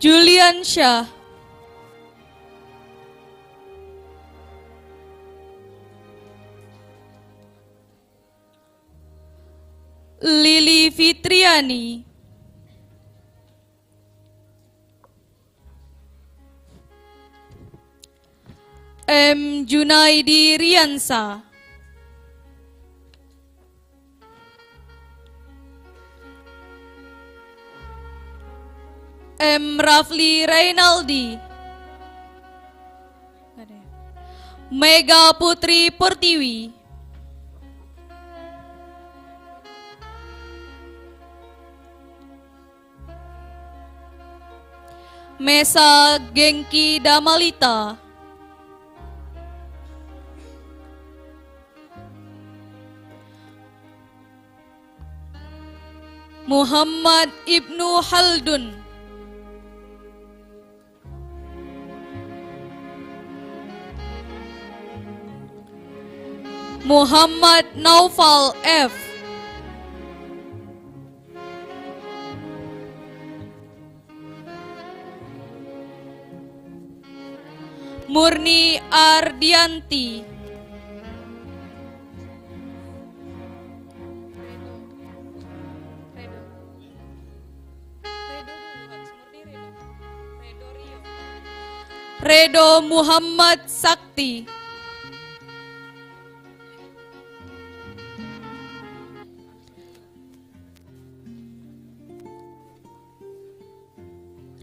B: Julian Syah, Lili Fitriani, M. Junaidi Riansa, M. Rafli Reynaldi, Mega Putri Pertiwi, Mesa Gengki Damalita, Muhammad Ibnu Haldun, Muhammad Naufal F, Murni Ardianti, Redo Muhammad Sakti.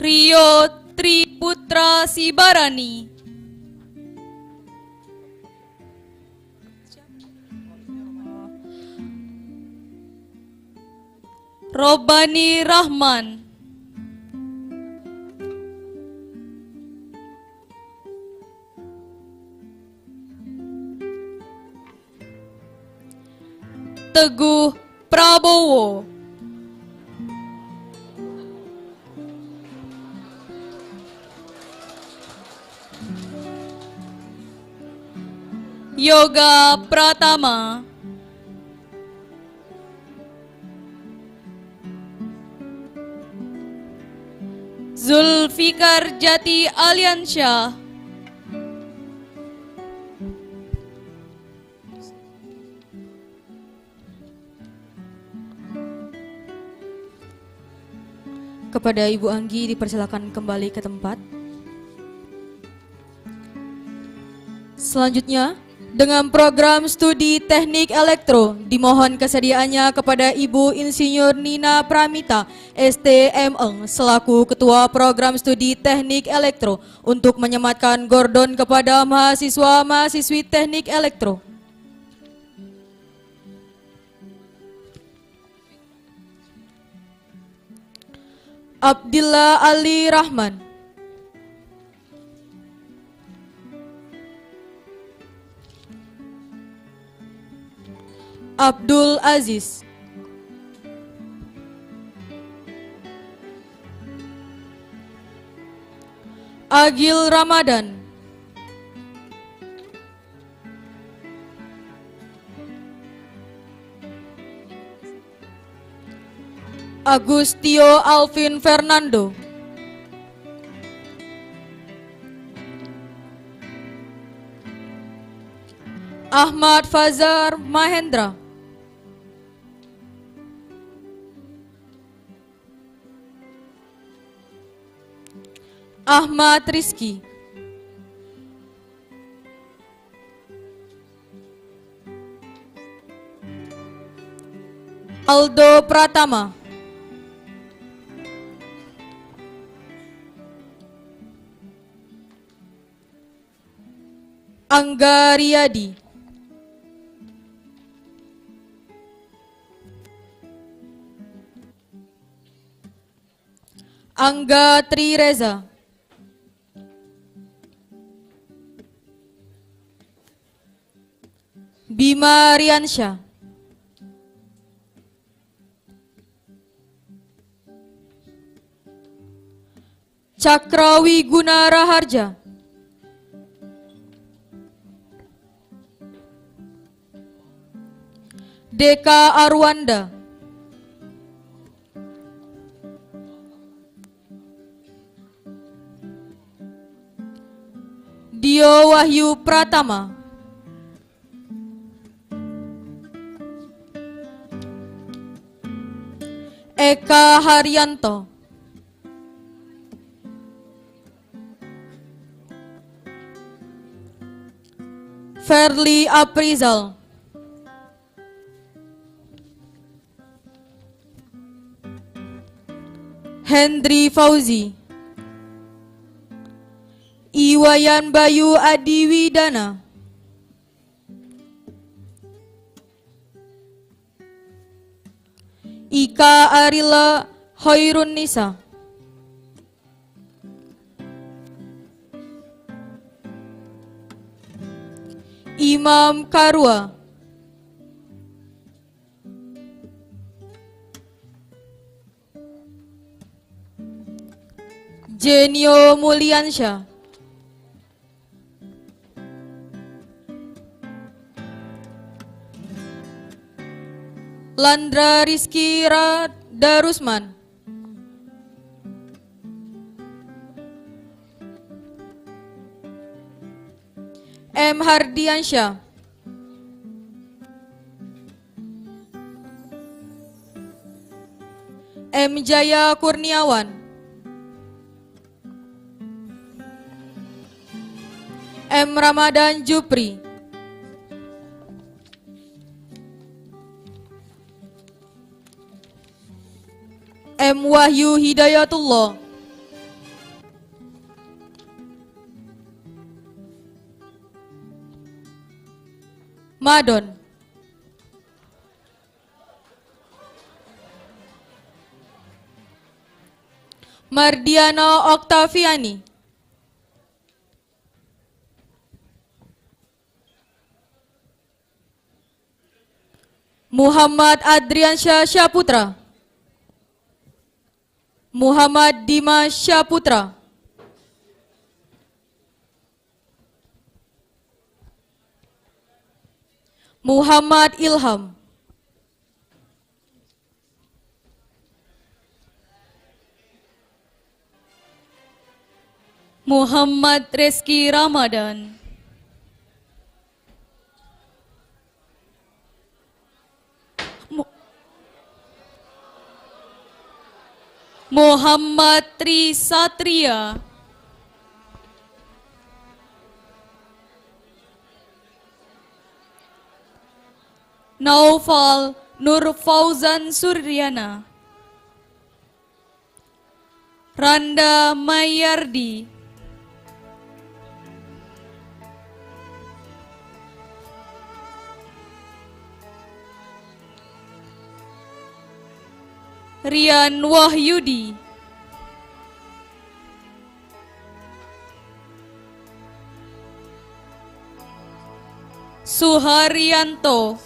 B: Rio Triputra Sibarani. Robani Rahman. Teguh Prabowo. Yoga Pratama. Zulfikar Jati Aliansyah.
A: Kepada Ibu Anggi dipersilakan kembali ke tempat. Selanjutnya, dengan program studi teknik elektro, dimohon kesediaannya kepada Ibu Insinyur Nina Pramita, STMeng, selaku Ketua Program Studi Teknik Elektro, untuk menyematkan gordon kepada mahasiswa-mahasiswi teknik elektro. Abdillah Ali Rahman. Abdul Aziz. Agil Ramadan. Agustio Alvin Fernando. Ahmad Fazar Mahendra. Ahmad Rizki. Aldo Pratama. Angga Riyadi. Angga Tri Reza. Bima Riansyah. Cakrawi Guna Raharja. Deka Arwanda. Dio Wahyu Pratama. Eka Haryanto. Ferli Aprizal. Hendri Fauzi. Iwayan Bayu Adiwidana. Ika Arila Hoirun Nisa. Imam Karua. Jenio Mulyansyah. Landra Rizky Darusman. M. Hardiansyah. M. Jaya Kurniawan. M. Ramadan Jupri, M. Wahyu Hidayatullah, Madon, Mardiana Oktaviani, Muhammad Adriansyah Syaputra, Muhammad Dimas Syaputra, Muhammad Ilham,
B: Muhammad Reski Ramadan, Muhammad Tri Satria, Naufal Nur Fauzan Suryana, Randa Mayardi, Rian Wahyudi, Suharyanto,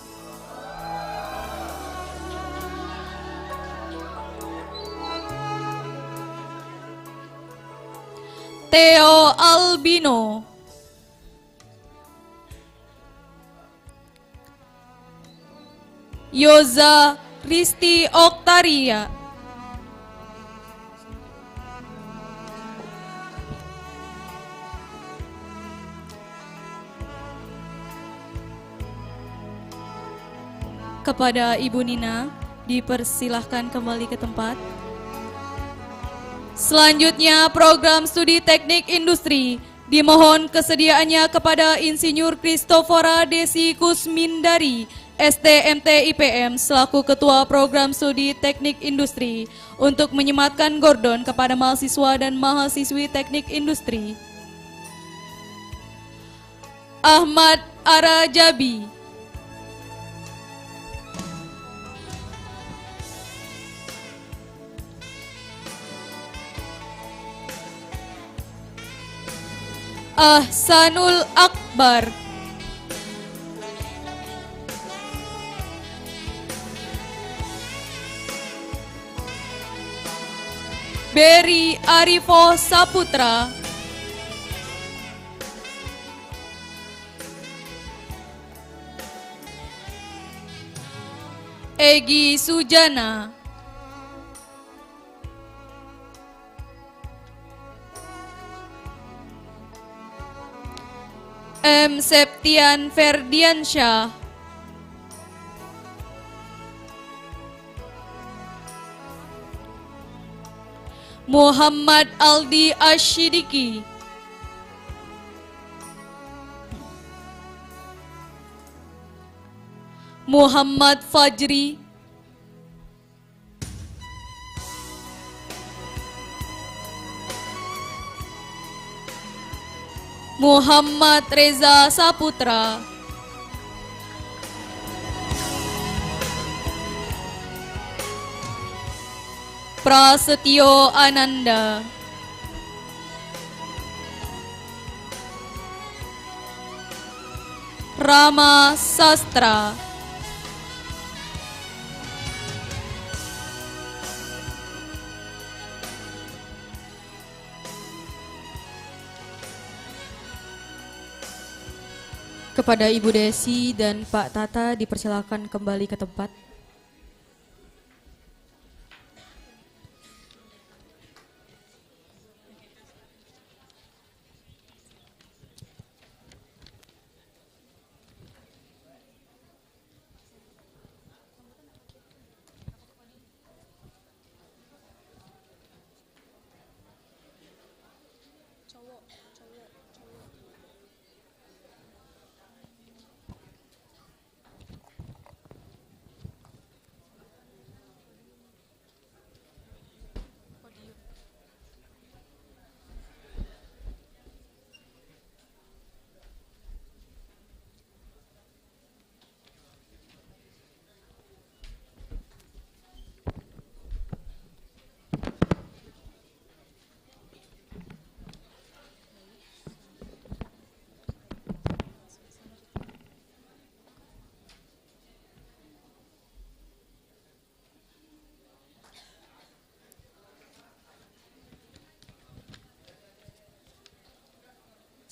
B: Theo Albino, Yoza Risti Oktaria, kepada Ibu Nina dipersilahkan kembali ke tempat. Selanjutnya program studi teknik industri dimohon kesediaannya kepada Insinyur Christophora Desi Kusmindari STMT IPM selaku Ketua Program Studi Teknik Industri untuk menyematkan gordon kepada mahasiswa dan mahasiswi teknik industri. Ahmad Arajabi, Ahsanul Akbar, Beri Arifo Saputra, Egi Sujana, M. Septian Ferdiansyah, Muhammad Aldi Ashidiki, Muhammad Fajri, Muhammad Reza Saputra, Prasetyo Ananda, Rama Sastra,
A: kepada Ibu Desi dan Pak Tata dipersilakan kembali ke tempat.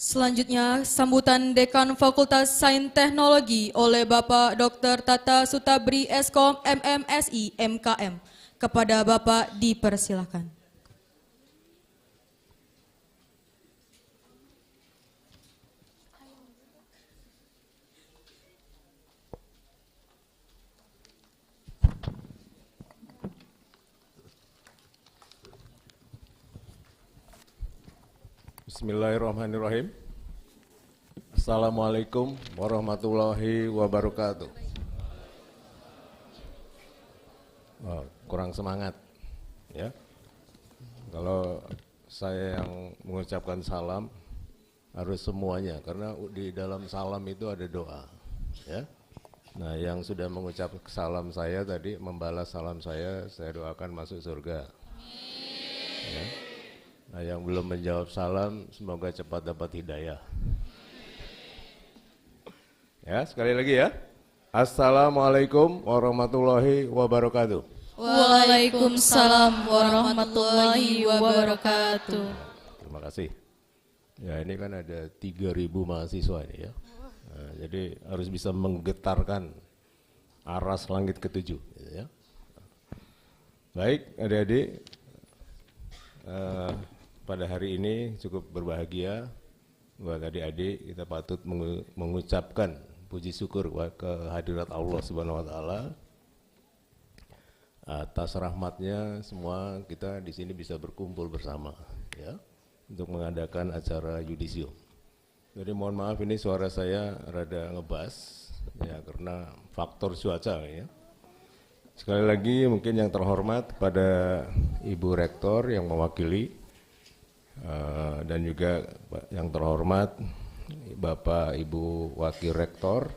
A: Selanjutnya, sambutan Dekan Fakultas Sains Teknologi oleh Bapak Dr. Tata Sutabri Eskom MMSI MKM. Kepada Bapak dipersilakan.
F: Bismillahirrahmanirrahim. Assalamualaikum warahmatullahi wabarakatuh. Oh, kurang semangat, ya. Kalau saya yang mengucapkan salam harus semuanya, karena di dalam salam itu ada doa, ya. Nah, yang sudah mengucap salam saya tadi, membalas salam saya doakan masuk surga. Ya. Nah, yang belum menjawab salam, semoga cepat dapat hidayah. Ya, sekali lagi ya. Assalamualaikum warahmatullahi wabarakatuh.
B: Waalaikumsalam warahmatullahi wabarakatuh.
F: Terima kasih. Ya, ini kan ada 3.000 mahasiswa ini ya. Nah, jadi harus bisa menggetarkan aras langit ketujuh. Gitu ya. Baik, adik-adik. Pada hari ini cukup berbahagia buat adik-adik, kita patut mengucapkan puji syukur kehadirat Allah Subhanahu wa taala atas rahmatnya. Semua kita di sini bisa berkumpul bersama ya untuk mengadakan acara yudisium. Jadi mohon maaf ini suara saya rada ngebas ya karena faktor cuaca ya. Sekali lagi mungkin yang terhormat pada Ibu Rektor yang mewakili dan juga yang terhormat Bapak Ibu Wakil Rektor,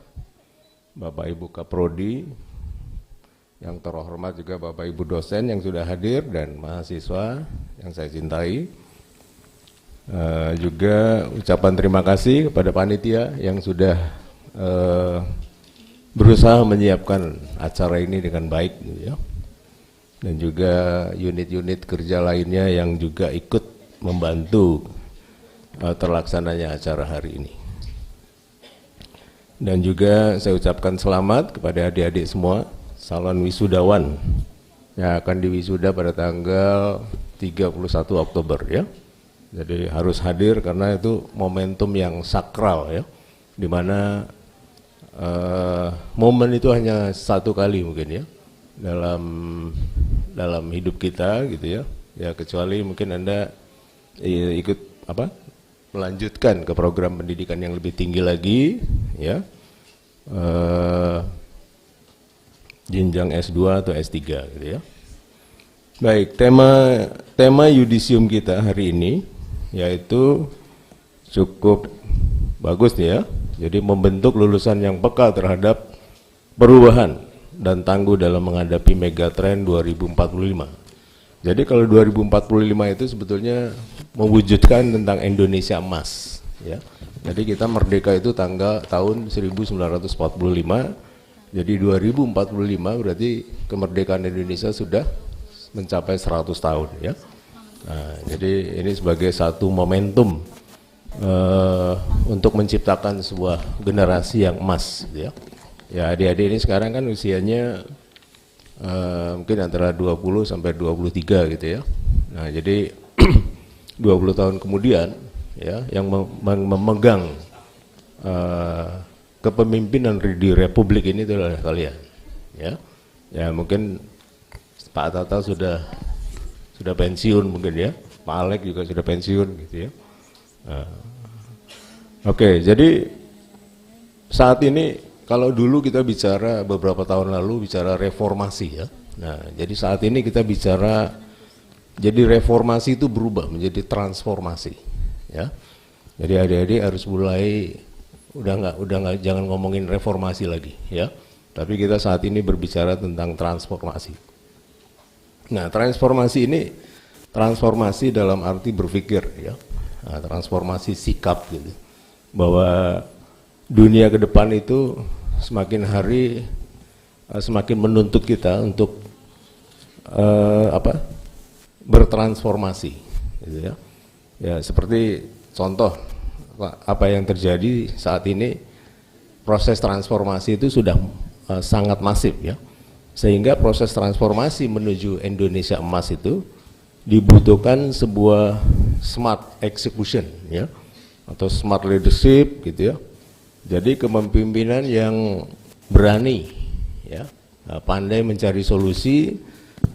F: Bapak Ibu Kaprodi, yang terhormat juga Bapak Ibu dosen yang sudah hadir dan mahasiswa yang saya cintai. Juga ucapan terima kasih kepada panitia yang sudah berusaha menyiapkan acara ini dengan baik gitu ya. Dan juga unit-unit kerja lainnya yang juga ikut membantu terlaksananya acara hari ini. Dan juga saya ucapkan selamat kepada adik-adik semua calon wisudawan yang akan diwisuda pada tanggal 31 Oktober ya. Jadi harus hadir karena itu momentum yang sakral ya, di mana momen itu hanya satu kali mungkin ya dalam hidup kita gitu ya. Ya kecuali mungkin Anda ikut melanjutkan ke program pendidikan yang lebih tinggi lagi ya, jenjang S2 atau S3 gitu ya. Baik, tema yudisium kita hari ini yaitu cukup bagus nih ya. Jadi membentuk lulusan yang peka terhadap perubahan dan tangguh dalam menghadapi megatrend 2045. Jadi kalau 2045 itu sebetulnya mewujudkan tentang Indonesia emas ya. Jadi kita merdeka itu tahun 1945. Jadi 2045 berarti kemerdekaan Indonesia sudah mencapai 100 tahun ya. Nah, jadi ini sebagai satu momentum untuk menciptakan sebuah generasi yang emas gitu ya. Ya adik-adik ini sekarang kan usianya mungkin antara 20 sampai 23 gitu ya. Nah jadi 20 tahun kemudian ya yang memegang kepemimpinan di Republik ini adalah kalian ya. Ya mungkin Pak Tata sudah pensiun mungkin ya, Pak Alek juga sudah pensiun gitu ya. Oke, jadi saat ini kalau dulu kita bicara beberapa tahun lalu bicara reformasi ya. Nah, jadi saat ini kita bicara jadi reformasi itu berubah menjadi transformasi ya. Jadi adik-adik harus mulai udah nggak jangan ngomongin reformasi lagi ya. Tapi kita saat ini berbicara tentang transformasi. Nah, transformasi ini transformasi dalam arti berpikir ya. Nah, transformasi sikap gitu. Bahwa dunia ke depan itu semakin hari semakin menuntut kita untuk bertransformasi gitu ya. Ya seperti contoh apa yang terjadi saat ini, proses transformasi itu sudah sangat masif ya. Sehingga proses transformasi menuju Indonesia emas itu dibutuhkan sebuah smart execution ya, atau smart leadership gitu ya. Jadi kepemimpinan yang berani ya, pandai mencari solusi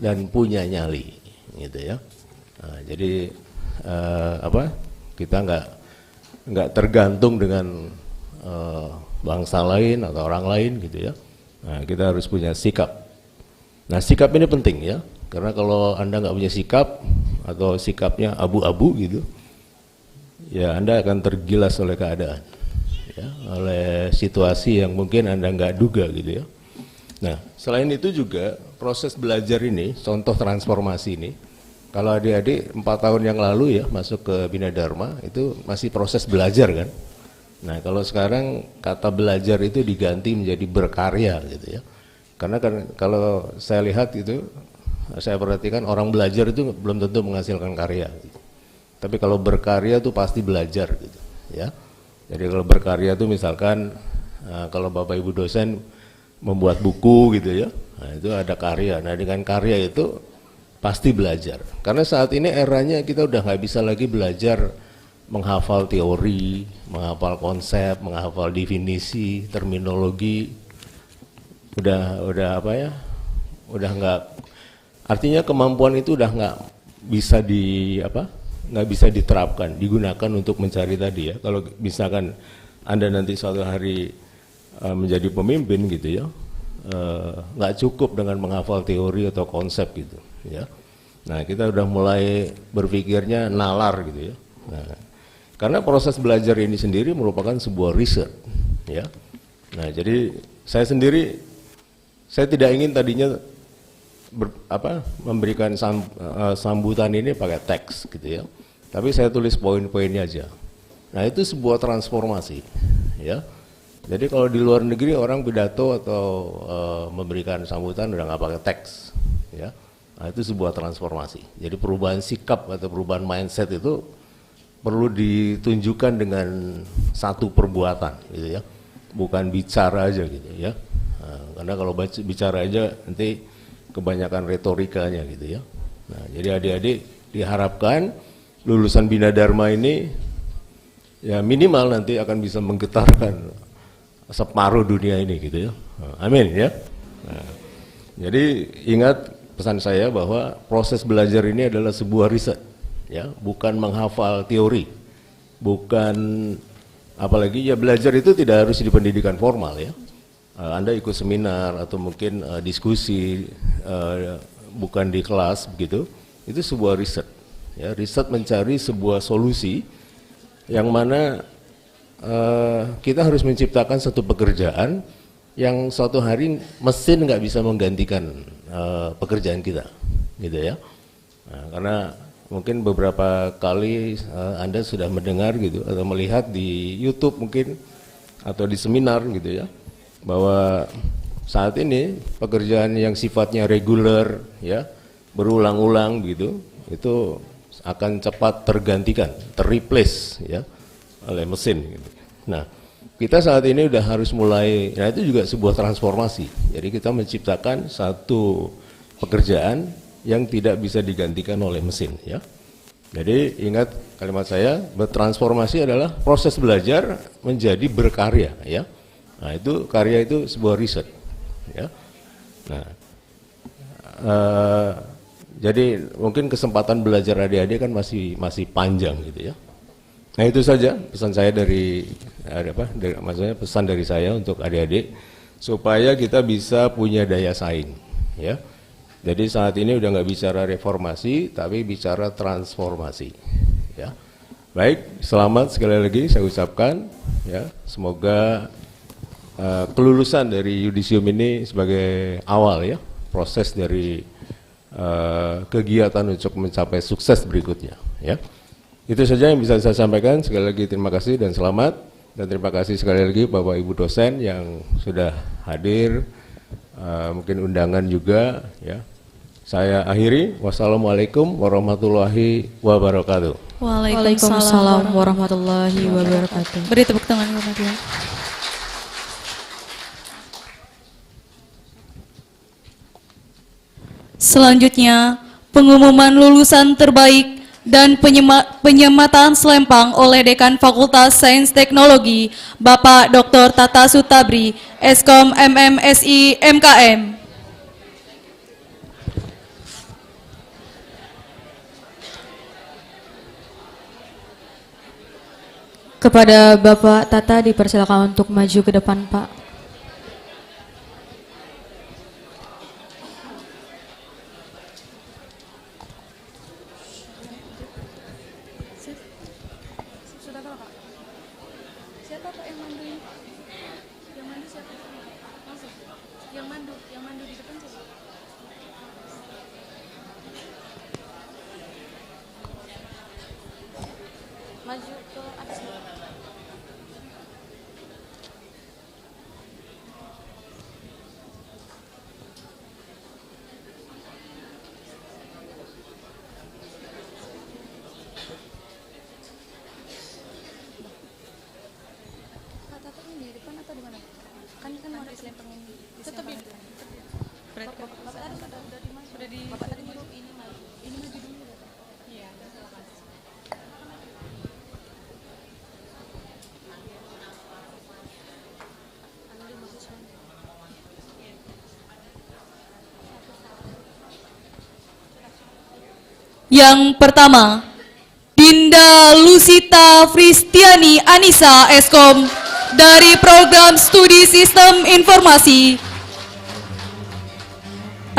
F: dan punya nyali gitu ya. Nah, jadi kita nggak tergantung dengan bangsa lain atau orang lain gitu ya. Nah, kita harus punya sikap. Nah, sikap ini penting ya, karena kalau Anda nggak punya sikap atau sikapnya abu-abu gitu, ya Anda akan tergilas oleh keadaan, ya, oleh situasi yang mungkin Anda nggak duga gitu ya. Nah, selain itu juga proses belajar ini, contoh transformasi ini, kalau adik-adik 4 tahun yang lalu ya masuk ke Bina Dharma itu masih proses belajar kan. Nah, kalau sekarang kata belajar itu diganti menjadi berkarya gitu ya. Karena kan kalau saya lihat itu, saya perhatikan orang belajar itu belum tentu menghasilkan karya gitu. Tapi kalau berkarya itu pasti belajar gitu ya. Jadi kalau berkarya itu misalkan kalau Bapak Ibu dosen membuat buku gitu ya, nah itu ada karya. Nah dengan karya itu pasti belajar. Karena saat ini eranya kita udah nggak bisa lagi belajar menghafal teori, menghafal konsep, menghafal definisi, terminologi. Udah apa ya? Udah nggak. Artinya kemampuan itu udah nggak bisa nggak bisa diterapkan, digunakan untuk mencari tadi ya. Kalau misalkan Anda nanti suatu hari menjadi pemimpin gitu ya, nggak cukup dengan menghafal teori atau konsep gitu ya. Nah kita udah mulai berpikirnya nalar gitu ya. Nah, karena proses belajar ini sendiri merupakan sebuah riset ya. Nah jadi saya tidak ingin tadinya memberikan sambutan ini pakai teks gitu ya. Tapi saya tulis poin-poinnya aja. Nah itu sebuah transformasi ya. Jadi kalau di luar negeri orang pidato atau memberikan sambutan udah nggak pakai teks ya. Nah itu sebuah transformasi. Jadi perubahan sikap atau perubahan mindset itu perlu ditunjukkan dengan satu perbuatan gitu ya. Bukan bicara aja gitu ya. Nah, karena kalau bicara aja nanti kebanyakan retorikanya gitu ya. Nah, jadi adik-adik diharapkan lulusan Bina Dharma ini ya minimal nanti akan bisa menggetarkan separuh dunia ini gitu ya. Amin ya. Nah, jadi ingat pesan saya bahwa proses belajar ini adalah sebuah riset ya, bukan menghafal teori. Bukan, apalagi ya belajar itu tidak harus di pendidikan formal ya. Anda ikut seminar atau mungkin diskusi bukan di kelas begitu, itu sebuah riset ya, riset mencari sebuah solusi yang mana kita harus menciptakan satu pekerjaan yang suatu hari mesin nggak bisa menggantikan pekerjaan kita gitu ya. Nah, karena mungkin beberapa kali Anda sudah mendengar gitu atau melihat di YouTube mungkin atau di seminar gitu ya, bahwa saat ini pekerjaan yang sifatnya reguler ya, berulang-ulang gitu, itu akan cepat tergantikan, terreplace ya oleh mesin gitu. Nah, kita saat ini udah harus mulai, nah itu juga sebuah transformasi. Jadi kita menciptakan satu pekerjaan yang tidak bisa digantikan oleh mesin ya. Jadi ingat kalimat saya, bertransformasi adalah proses belajar menjadi berkarya ya. Nah itu karya itu sebuah riset ya. Nah jadi mungkin kesempatan belajar adik-adik kan masih panjang gitu ya. Nah itu saja pesan saya maksudnya pesan dari saya untuk adik-adik supaya kita bisa punya daya saing ya. Jadi saat ini udah nggak bicara reformasi tapi bicara transformasi ya. Baik, selamat sekali lagi saya ucapkan ya. Semoga kelulusan dari Yudisium ini sebagai awal ya proses dari kegiatan untuk mencapai sukses berikutnya ya. Itu saja yang bisa saya sampaikan. Sekali lagi terima kasih dan selamat, dan terima kasih sekali lagi Bapak Ibu dosen yang sudah hadir, mungkin undangan juga ya. Saya akhiri, wassalamualaikum warahmatullahi wabarakatuh.
A: Waalaikumsalam warahmatullahi wabarakatuh.
B: Beri tepuk tangan kepada dia. Selanjutnya, pengumuman lulusan terbaik dan penyematan selempang oleh Dekan Fakultas Sains Teknologi, Bapak Dr. Tata Sutabri, Eskom MMSI MKM.
A: Kepada Bapak Tata dipersilakan untuk maju ke depan, Pak.
B: Yang pertama, Dinda Lusita Fristiani Anissa Eskom dari Program Studi Sistem Informasi.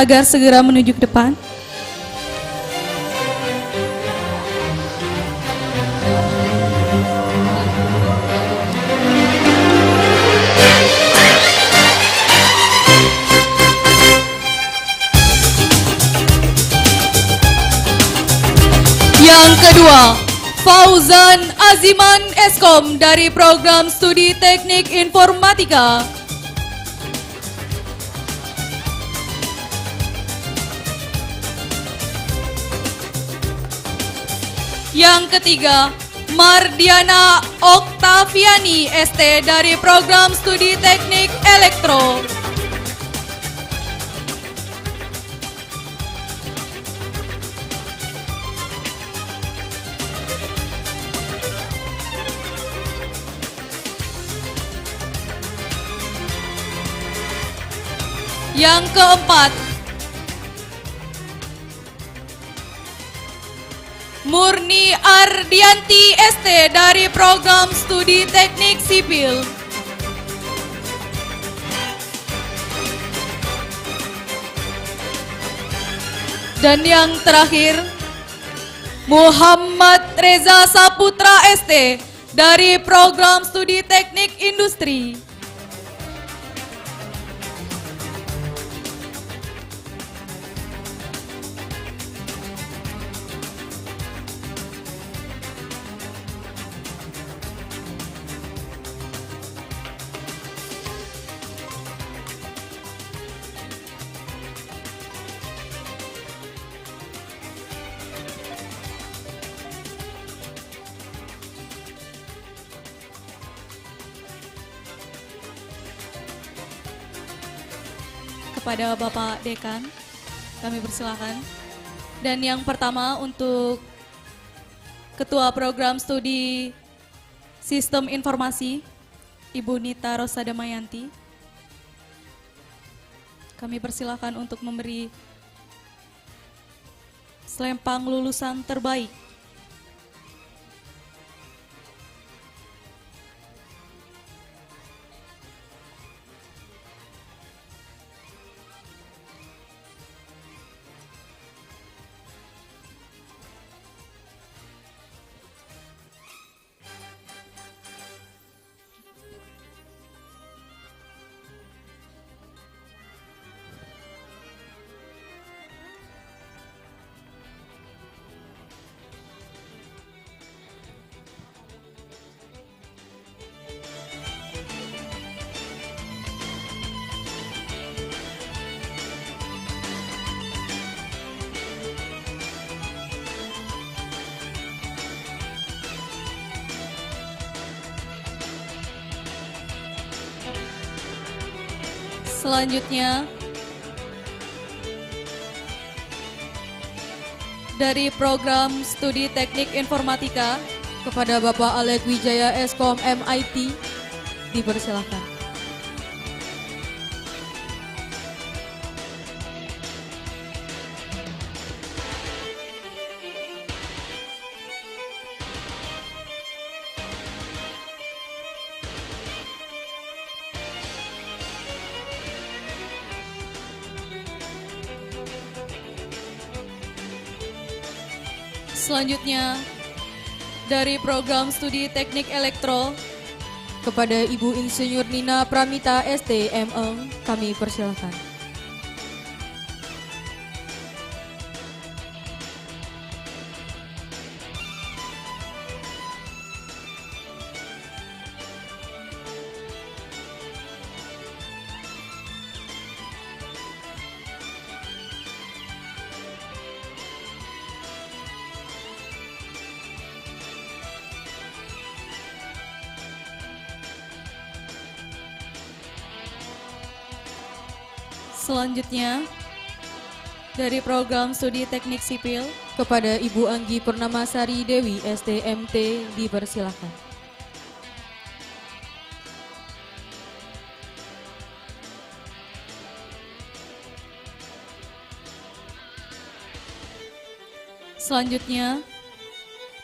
B: Agar segera menuju ke depan. Yang kedua, Fauzan Aziman Eskom dari Program Studi Teknik Informatika. Yang ketiga, Mardiana Oktaviani ST dari Program Studi Teknik Elektro. Yang keempat, Murni Ardianti ST dari Program Studi Teknik Sipil. Dan yang terakhir, Muhammad Reza Saputra ST dari Program Studi Teknik Industri. Kepada Bapak Dekan, kami persilakan. Dan yang pertama untuk Ketua Program Studi Sistem Informasi, Ibu Nita Rosa Damayanti. Kami persilakan untuk memberi selempang lulusan terbaik. Selanjutnya dari program studi teknik informatika
A: kepada Bapak Alek Wijaya Eskom MIT, dipersilakan.
B: Selanjutnya dari program studi teknik elektro
A: Kepada Ibu Insinyur Nina Pramita ST ME, kami persilakan.
B: Selanjutnya dari program studi teknik sipil
A: Kepada Ibu Anggi Purnamasari Dewi STMT, dipersilakan.
B: Selanjutnya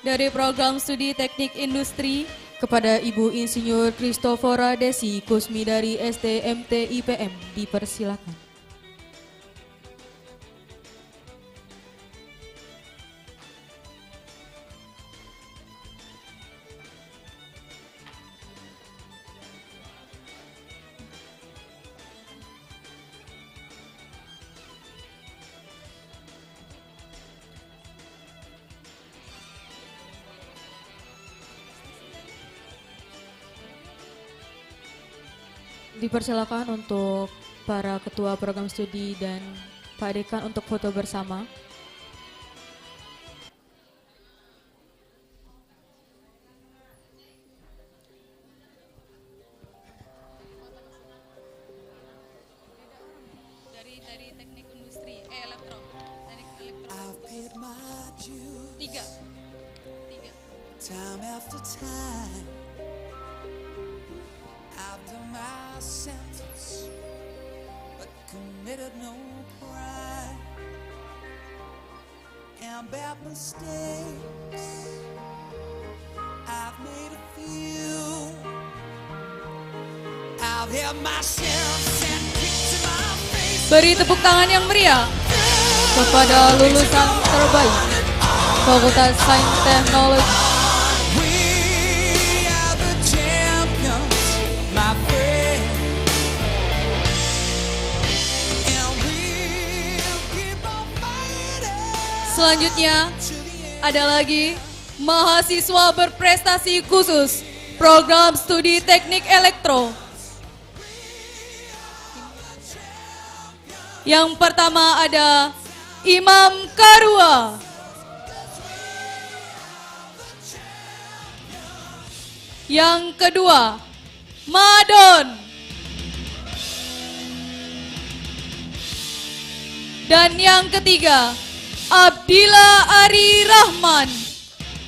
B: dari program studi teknik industri
A: Kepada Ibu Insinyur Kristofora Desi Kusmidari STMT IPM, dipersilakan. Dipersilakan untuk para ketua program studi dan Pak Dekan untuk foto bersama.
B: dari teknik industri elektro. Tiga.
G: Time after time, I've done my sentence, but committed no crime and bad mistakes. I've made a few. I've had my share and kicks in my face.
B: Beri tepuk tangan yang meriah
A: Kepada lulusan terbaik Fakultas Sains Teknologi
B: Selanjutnya ada lagi mahasiswa berprestasi khusus program studi teknik elektro. Yang pertama ada Imam Karua. Yang kedua Madon. Dan yang ketiga Abdillah Ari Rahman.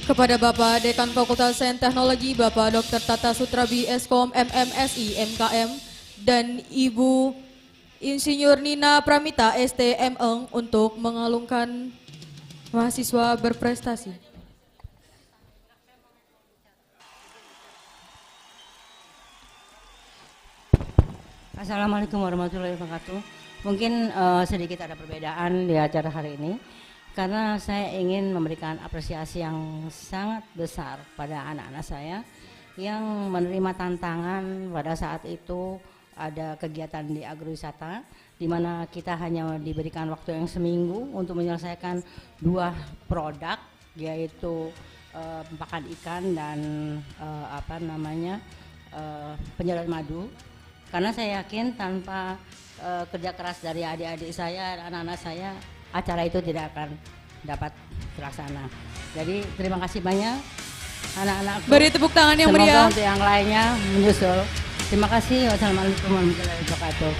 A: Kepada Bapak Dekan Fakultas Sains Teknologi Bapak Dr. Tata Sutrabi Eskom MMSI MKM dan Ibu Insinyur Nina Pramita STME untuk mengalungkan mahasiswa berprestasi.
H: Assalamualaikum warahmatullahi wabarakatuh. Mungkin sedikit ada perbedaan di acara hari ini karena saya ingin memberikan apresiasi yang sangat besar pada anak-anak saya yang menerima tantangan pada saat itu ada kegiatan di agrowisata di mana kita hanya diberikan waktu yang seminggu untuk menyelesaikan 2 produk yaitu pakan ikan dan penyedot madu. Karena saya yakin tanpa kerja keras dari adik-adik saya, anak-anak saya, acara itu tidak akan dapat terlaksana. Jadi terima kasih banyak anak-anakku.
B: Beri tepuk tangan yang
H: Semoga
B: meriah.
H: untuk yang lainnya menyusul. Terima kasih. Wassalamualaikum warahmatullahi wabarakatuh.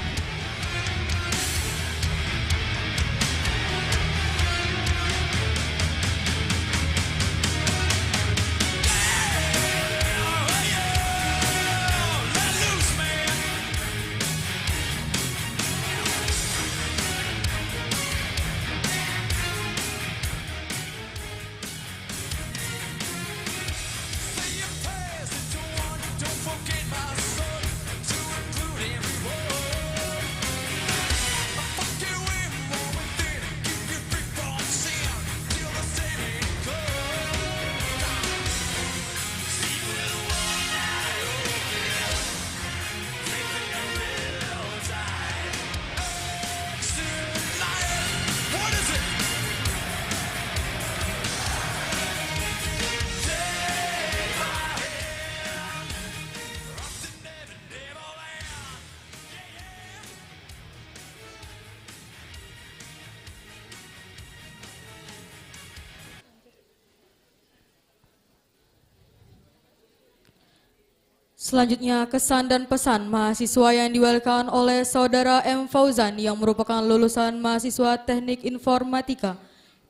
A: Selanjutnya kesan dan pesan mahasiswa yang diwakilkan oleh Saudara M. Fauzan yang merupakan lulusan mahasiswa Teknik Informatika.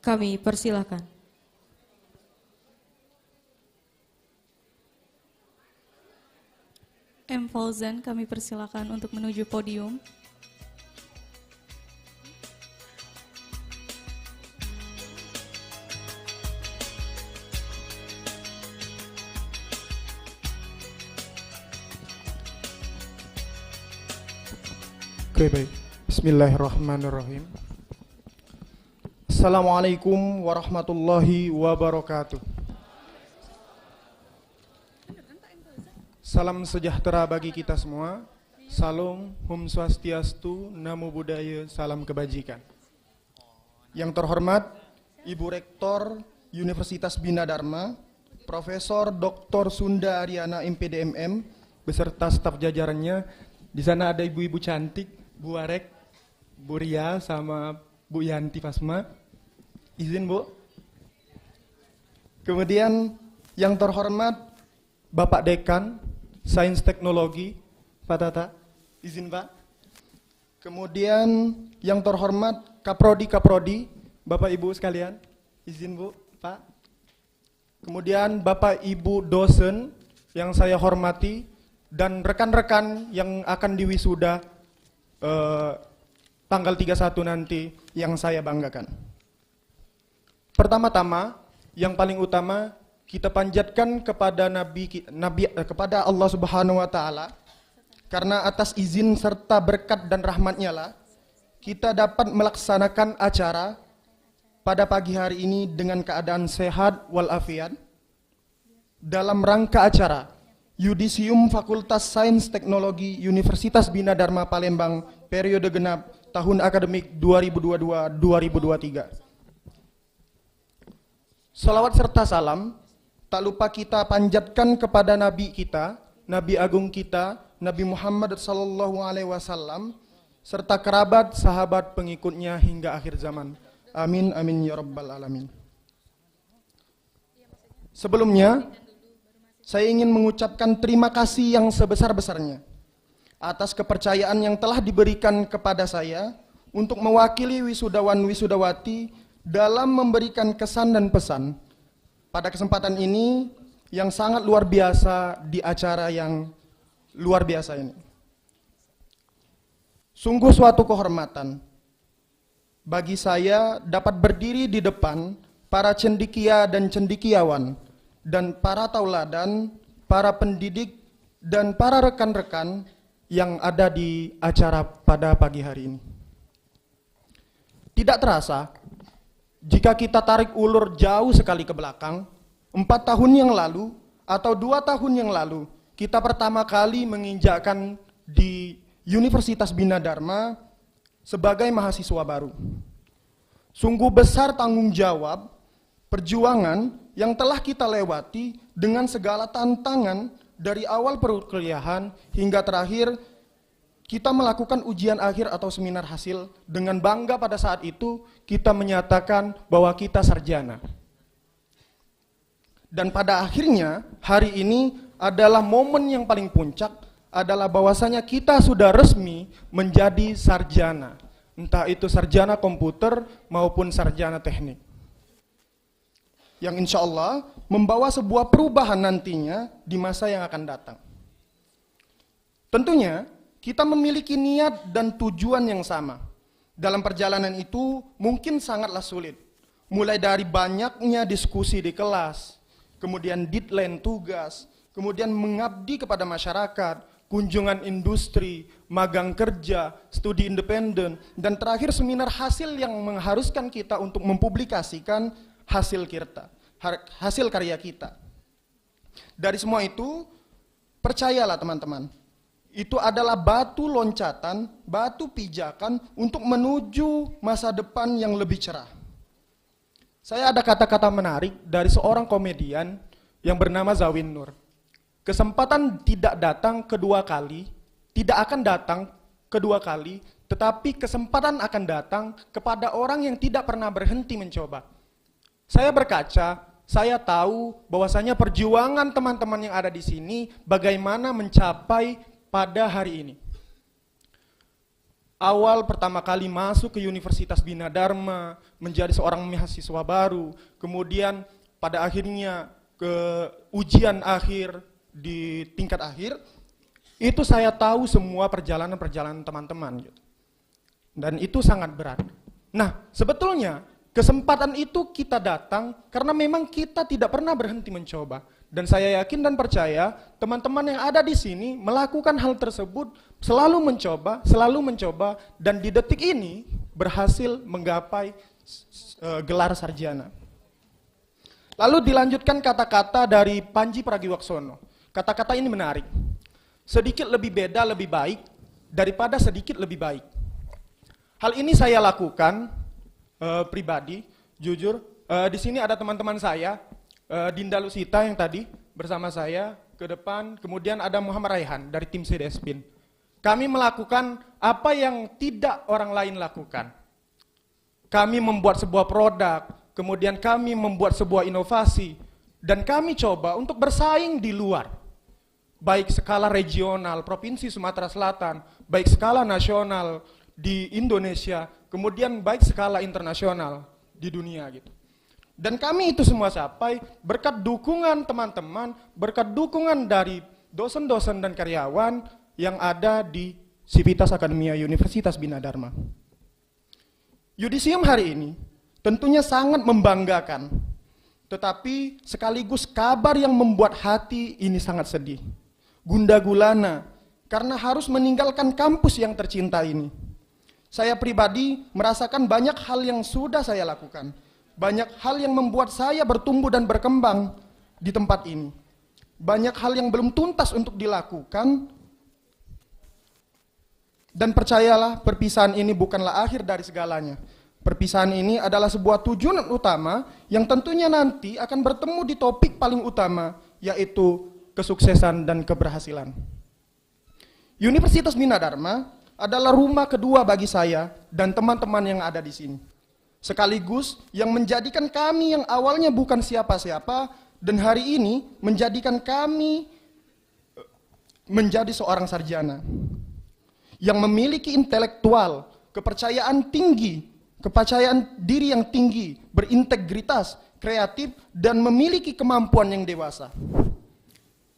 A: Kami persilahkan.
B: M. Fauzan kami persilahkan untuk menuju podium.
I: Oke, baik. Bismillahirrahmanirrahim. Assalamualaikum warahmatullahi wabarakatuh. Salam sejahtera bagi kita semua. Salam Om Swastiastu, Namo Buddhaya, salam kebajikan. Yang terhormat Ibu Rektor Universitas Bina Dharma, Profesor Dr. Sunda Ariana MPDMM beserta staf jajarannya. Di sana ada ibu-ibu cantik, Bu Arek, Bu Ria, sama Bu Yanti Fasma. Izin, Bu. Kemudian yang terhormat Bapak Dekan Sains Teknologi, Pak Tata. Izin, Pak. Kemudian yang terhormat Kaprodi, Bapak Ibu sekalian. Izin, Bu, Pak. Kemudian Bapak Ibu dosen yang saya hormati dan rekan-rekan yang akan diwisuda tanggal 31 nanti yang saya banggakan. Pertama-tama, yang paling utama kita panjatkan kepada kepada Allah Subhanahu wa taala, karena atas izin serta berkat dan rahmatnya lah kita dapat melaksanakan acara pada pagi hari ini dengan keadaan sehat walafiat dalam rangka acara Yudisium Fakultas Sains Teknologi Universitas Bina Dharma Palembang periode genap tahun akademik 2022-2023. Salawat serta salam tak lupa kita panjatkan kepada Nabi kita, Nabi Agung kita, Nabi Muhammad SAW, serta kerabat, sahabat, pengikutnya hingga akhir zaman. Amin, amin, ya rabbal alamin. Sebelumnya, saya ingin mengucapkan terima kasih yang sebesar-besarnya atas kepercayaan yang telah diberikan kepada saya untuk mewakili wisudawan-wisudawati dalam memberikan kesan dan pesan pada kesempatan ini yang sangat luar biasa di acara yang luar biasa ini. Sungguh suatu kehormatan bagi saya dapat berdiri di depan para cendikia dan cendikiawan dan para tauladan, para pendidik dan para rekan-rekan yang ada di acara pada pagi hari ini. Tidak terasa, jika kita tarik ulur jauh sekali ke belakang, 4 tahun yang lalu atau 2 tahun yang lalu, kita pertama kali menginjakkan di Universitas Bina Dharma sebagai mahasiswa baru. Sungguh besar tanggung jawab, perjuangan yang telah kita lewati dengan segala tantangan dari awal perkuliahan hingga terakhir kita melakukan ujian akhir atau seminar hasil. Dengan bangga pada saat itu kita menyatakan bahwa kita sarjana. Dan pada akhirnya hari ini adalah momen yang paling puncak, adalah bahwasanya kita sudah resmi menjadi sarjana. Entah itu sarjana komputer maupun sarjana teknik. Yang insya Allah membawa sebuah perubahan nantinya di masa yang akan datang. Tentunya kita memiliki niat dan tujuan yang sama. Dalam perjalanan itu mungkin sangatlah sulit. Mulai dari banyaknya diskusi di kelas, kemudian deadline tugas, kemudian mengabdi kepada masyarakat, kunjungan industri, magang kerja, studi independen, dan terakhir seminar hasil yang mengharuskan kita untuk mempublikasikan hasil karya kita. Dari semua itu, percayalah teman-teman, itu adalah batu loncatan, batu pijakan untuk menuju masa depan yang lebih cerah. Saya ada kata-kata menarik dari seorang komedian yang bernama Zawin Nur. Kesempatan tidak datang kedua kali, tidak akan datang kedua kali, tetapi kesempatan akan datang kepada orang yang tidak pernah berhenti mencoba. Saya berkaca, saya tahu bahwasanya perjuangan teman-teman yang ada di sini bagaimana mencapai pada hari ini. Awal pertama kali masuk ke Universitas Bina Dharma, menjadi seorang mahasiswa baru, kemudian pada akhirnya ke ujian akhir di tingkat akhir, itu saya tahu semua perjalanan-perjalanan teman-teman. Dan itu sangat berat. Nah, sebetulnya kesempatan itu kita datang karena memang kita tidak pernah berhenti mencoba. Dan saya yakin dan percaya teman-teman yang ada di sini melakukan hal tersebut, selalu mencoba, dan di detik ini berhasil menggapai gelar sarjana. Lalu dilanjutkan kata-kata dari Panji Pragiwaksono. Kata-kata ini menarik. Sedikit lebih beda lebih baik daripada sedikit lebih baik. Hal ini saya lakukan pribadi, jujur. Di sini ada teman-teman saya, Dinda Lusita yang tadi bersama saya ke depan, kemudian ada Muhammad Raihan dari tim CDSPIN. Kami melakukan apa yang tidak orang lain lakukan. Kami membuat sebuah produk, kemudian kami membuat sebuah inovasi, dan kami coba untuk bersaing di luar. Baik skala regional, Provinsi Sumatera Selatan, baik skala nasional di Indonesia, kemudian baik skala internasional di dunia gitu. Dan kami itu semua capai berkat dukungan teman-teman, berkat dukungan dari dosen-dosen dan karyawan yang ada di Civitas Akademia Universitas Bina Dharma. Yudisium hari ini tentunya sangat membanggakan, tetapi sekaligus kabar yang membuat hati ini sangat sedih. Gundah gulana karena harus meninggalkan kampus yang tercinta ini. Saya pribadi merasakan banyak hal yang sudah saya lakukan. Banyak hal yang membuat saya bertumbuh dan berkembang di tempat ini. Banyak hal yang belum tuntas untuk dilakukan. Dan percayalah, perpisahan ini bukanlah akhir dari segalanya. Perpisahan ini adalah sebuah tujuan utama yang tentunya nanti akan bertemu di topik paling utama, yaitu kesuksesan dan keberhasilan. Universitas Bina Dharma adalah rumah kedua bagi saya dan teman-teman yang ada di sini. Sekaligus yang menjadikan kami yang awalnya bukan siapa-siapa dan hari ini menjadikan kami menjadi seorang sarjana yang memiliki intelektual, kepercayaan tinggi, kepercayaan diri yang tinggi, berintegritas, kreatif, dan memiliki kemampuan yang dewasa.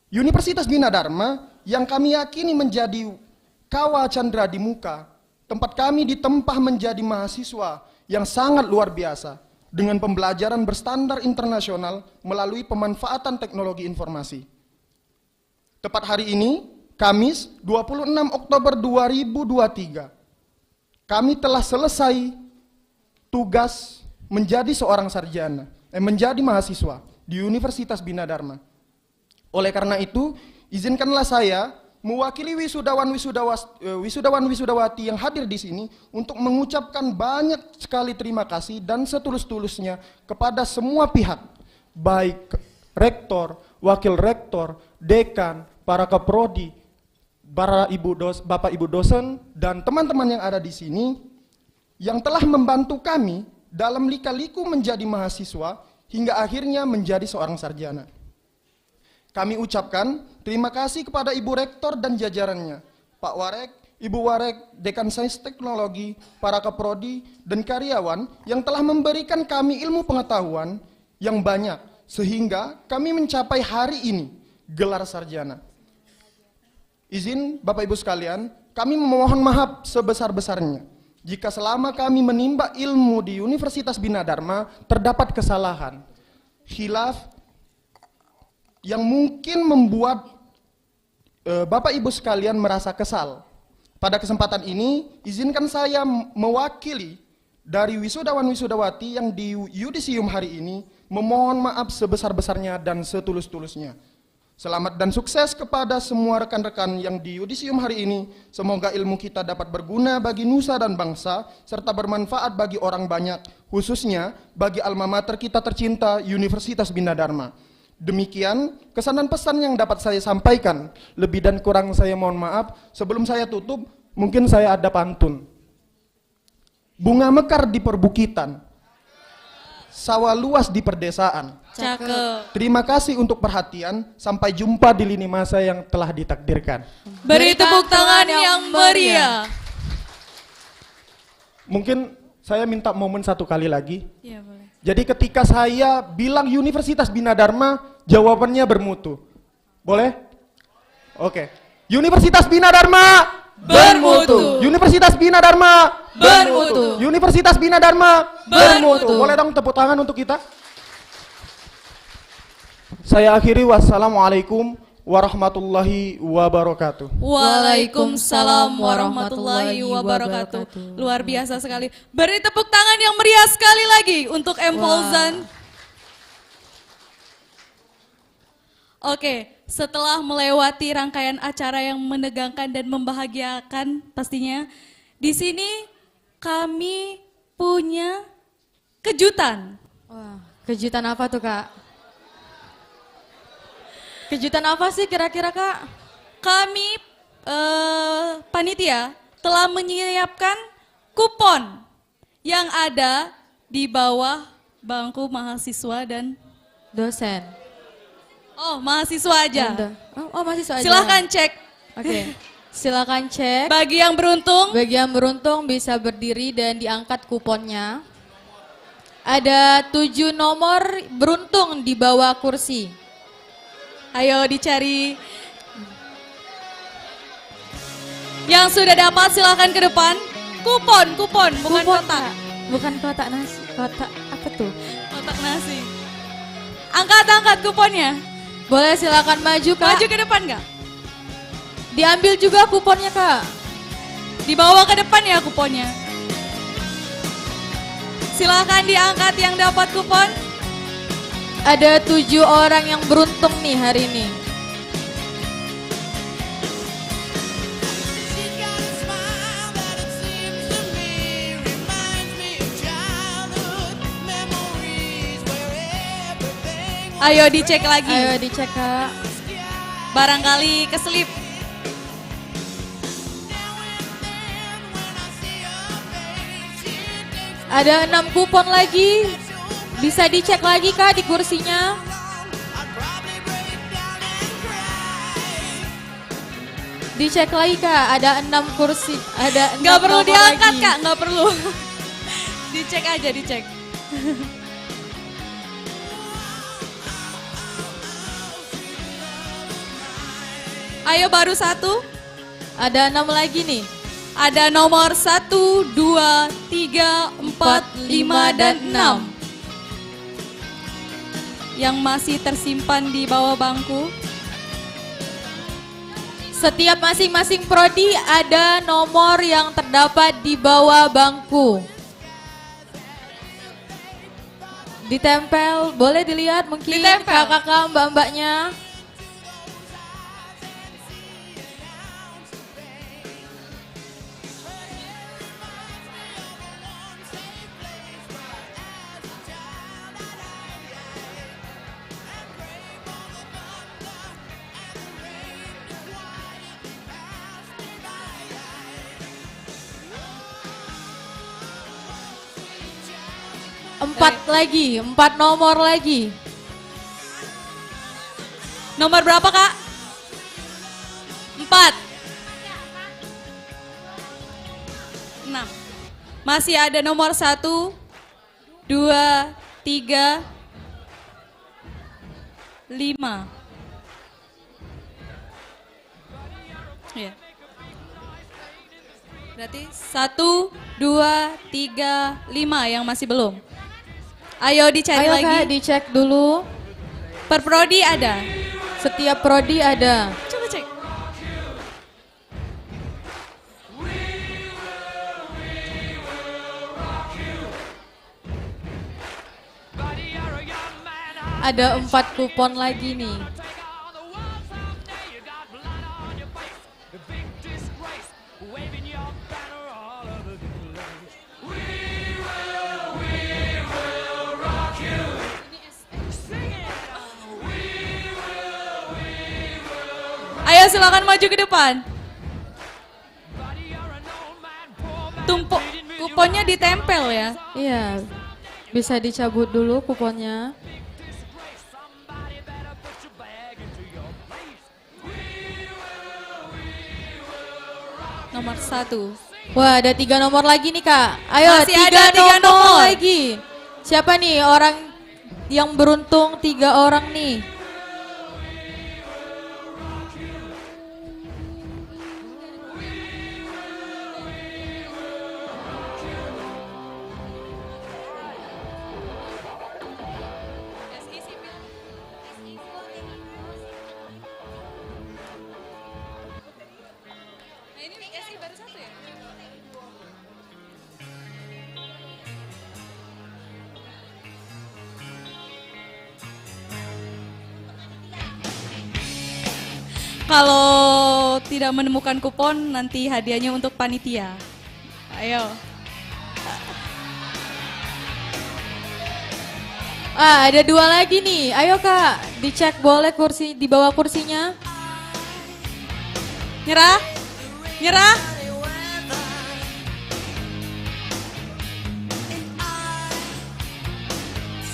I: Universitas Bina Dharma yang kami yakini menjadi kawah candra di muka, tempat kami ditempah menjadi mahasiswa yang sangat luar biasa dengan pembelajaran berstandar internasional melalui pemanfaatan teknologi informasi. Tepat hari ini, Kamis 26 Oktober 2023, kami telah selesai tugas menjadi seorang sarjana, menjadi mahasiswa di Universitas Bina Dharma. Oleh karena itu, izinkanlah saya mewakili wisudawan-wisudawati yang hadir di sini untuk mengucapkan banyak sekali terima kasih dan setulus-tulusnya kepada semua pihak, baik rektor, wakil rektor, dekan, para keprodi, bapak ibu dosen, dan teman-teman yang ada di sini yang telah membantu kami dalam lika-liku menjadi mahasiswa hingga akhirnya menjadi seorang sarjana. Kami ucapkan terima kasih kepada Ibu Rektor dan jajarannya, Pak Warek, Ibu Warek, Dekan Sains Teknologi, para keprodi, dan karyawan yang telah memberikan kami ilmu pengetahuan yang banyak, sehingga kami mencapai hari ini, gelar sarjana. Izin Bapak Ibu sekalian, kami memohon maaf sebesar-besarnya jika selama kami menimba ilmu di Universitas Bina Dharma terdapat kesalahan, khilaf, yang mungkin membuat Bapak Ibu sekalian merasa kesal. Pada kesempatan ini, izinkan saya mewakili dari wisudawan-wisudawati yang di Yudisium hari ini, memohon maaf sebesar-besarnya dan setulus-tulusnya. Selamat dan sukses kepada semua rekan-rekan yang di Yudisium hari ini. Semoga ilmu kita dapat berguna bagi nusa dan bangsa, serta bermanfaat bagi orang banyak, khususnya bagi alma mater kita tercinta, Universitas Bina Dharma. Demikian kesan dan pesan yang dapat saya sampaikan. Lebih dan kurang saya mohon maaf. Sebelum saya tutup, mungkin saya ada pantun. Bunga mekar di perbukitan, sawah luas di perdesaan.
B: Cakep.
I: Terima kasih untuk perhatian. Sampai jumpa di lini masa yang telah ditakdirkan.
B: Beri tepuk tangan yang meriah.
I: Mungkin saya minta momen satu kali lagi.
B: Iya, boleh.
I: Jadi ketika saya bilang Universitas Bina Dharma, jawabannya bermutu. Boleh? Oke. Universitas Bina Dharma
B: Bermutu.
I: Universitas Bina Dharma
B: Bermutu.
I: Universitas Bina Dharma
B: Bermutu.
I: Boleh dong tepuk tangan untuk kita? Saya akhiri, wassalamualaikum warahmatullahi wabarakatuh.
B: Waalaikumsalam warahmatullahi wabarakatuh. Luar biasa sekali. Beri tepuk tangan yang meriah sekali lagi untuk M. Fauzan. Oke, setelah melewati rangkaian acara yang menegangkan dan membahagiakan pastinya, di sini kami punya kejutan.
A: Wah, kejutan apa tuh Kak? Kejutan apa sih kira-kira Kak?
B: Kami panitia telah menyiapkan kupon yang ada di bawah bangku mahasiswa dan
A: Dosen.
B: oh mahasiswa aja.
A: Oh mahasiswa aja.
B: Silahkan cek.
A: Oke. Silakan cek.
B: Bagi yang beruntung,
A: Bisa berdiri dan diangkat kuponnya. Ada 7 nomor beruntung di bawah kursi.
B: ayo dicari. Yang sudah dapat silahkan ke depan. Kupon, bukan
A: Kupon,
B: kotak.
A: Kak. Bukan kotak nasi, kotak apa tuh?
B: Kotak nasi. Angkat kuponnya.
A: Boleh silakan maju Kak.
B: Maju ke depan nggak?
A: Diambil juga kuponnya Kak.
B: Dibawa ke depan ya kuponnya. Silakan diangkat yang dapat kupon.
A: Ada 7 orang yang beruntung nih hari ini.
G: She's got a smile that it seems to me reminds me of childhood memories where everything was
B: Ayo dicek lagi.
A: Ayo dicek Kak.
B: Barangkali keselip.
A: Ada 6 kupon lagi. Bisa dicek lagi Kak di kursinya. Dicek lagi Kak, ada 6 kursi, ada 6
B: Nggak perlu
A: nomor
B: diangkat
A: lagi.
B: Kak, nggak perlu. Dicek aja, dicek. Ayo baru 1.
A: Ada 6 lagi nih.
B: Ada nomor 1, 2, 3, 4, 5, dan 6. Yang masih tersimpan di bawah bangku.
A: Setiap masing-masing prodi ada nomor yang terdapat di bawah bangku. Ditempel, boleh dilihat mungkin
B: Ditempel.
A: kakak-kakak, mbak-mbaknya. Empat nomor lagi.
B: Nomor berapa Kak? 4. 6. Masih ada nomor 1, 2, 3, 5. Ya. Berarti 1, 2, 3, 5 yang masih belum. Ayo dicari
A: Ayo
B: lagi.
A: Kak, dicek dulu.
B: Per prodi ada.
A: Setiap prodi ada.
B: Coba cek.
A: Ada 4 kupon lagi nih.
B: Ayo silakan maju ke depan. Tumpuk kuponnya ditempel ya.
A: Iya.
J: Bisa dicabut dulu kuponnya.
B: Nomor 1.
A: Wah, ada 3 nomor lagi nih Kak. Ayo,
B: Masih
A: 3
B: ada 3 nomor.
A: lagi. Siapa nih orang yang beruntung 3 orang nih?
B: Kalau tidak menemukan kupon, nanti hadiahnya untuk panitia. Ayo.
A: Ada 2 lagi nih. Ayo Kak, dicek boleh kursi di bawah kursinya.
B: Nyerah? Nyerah?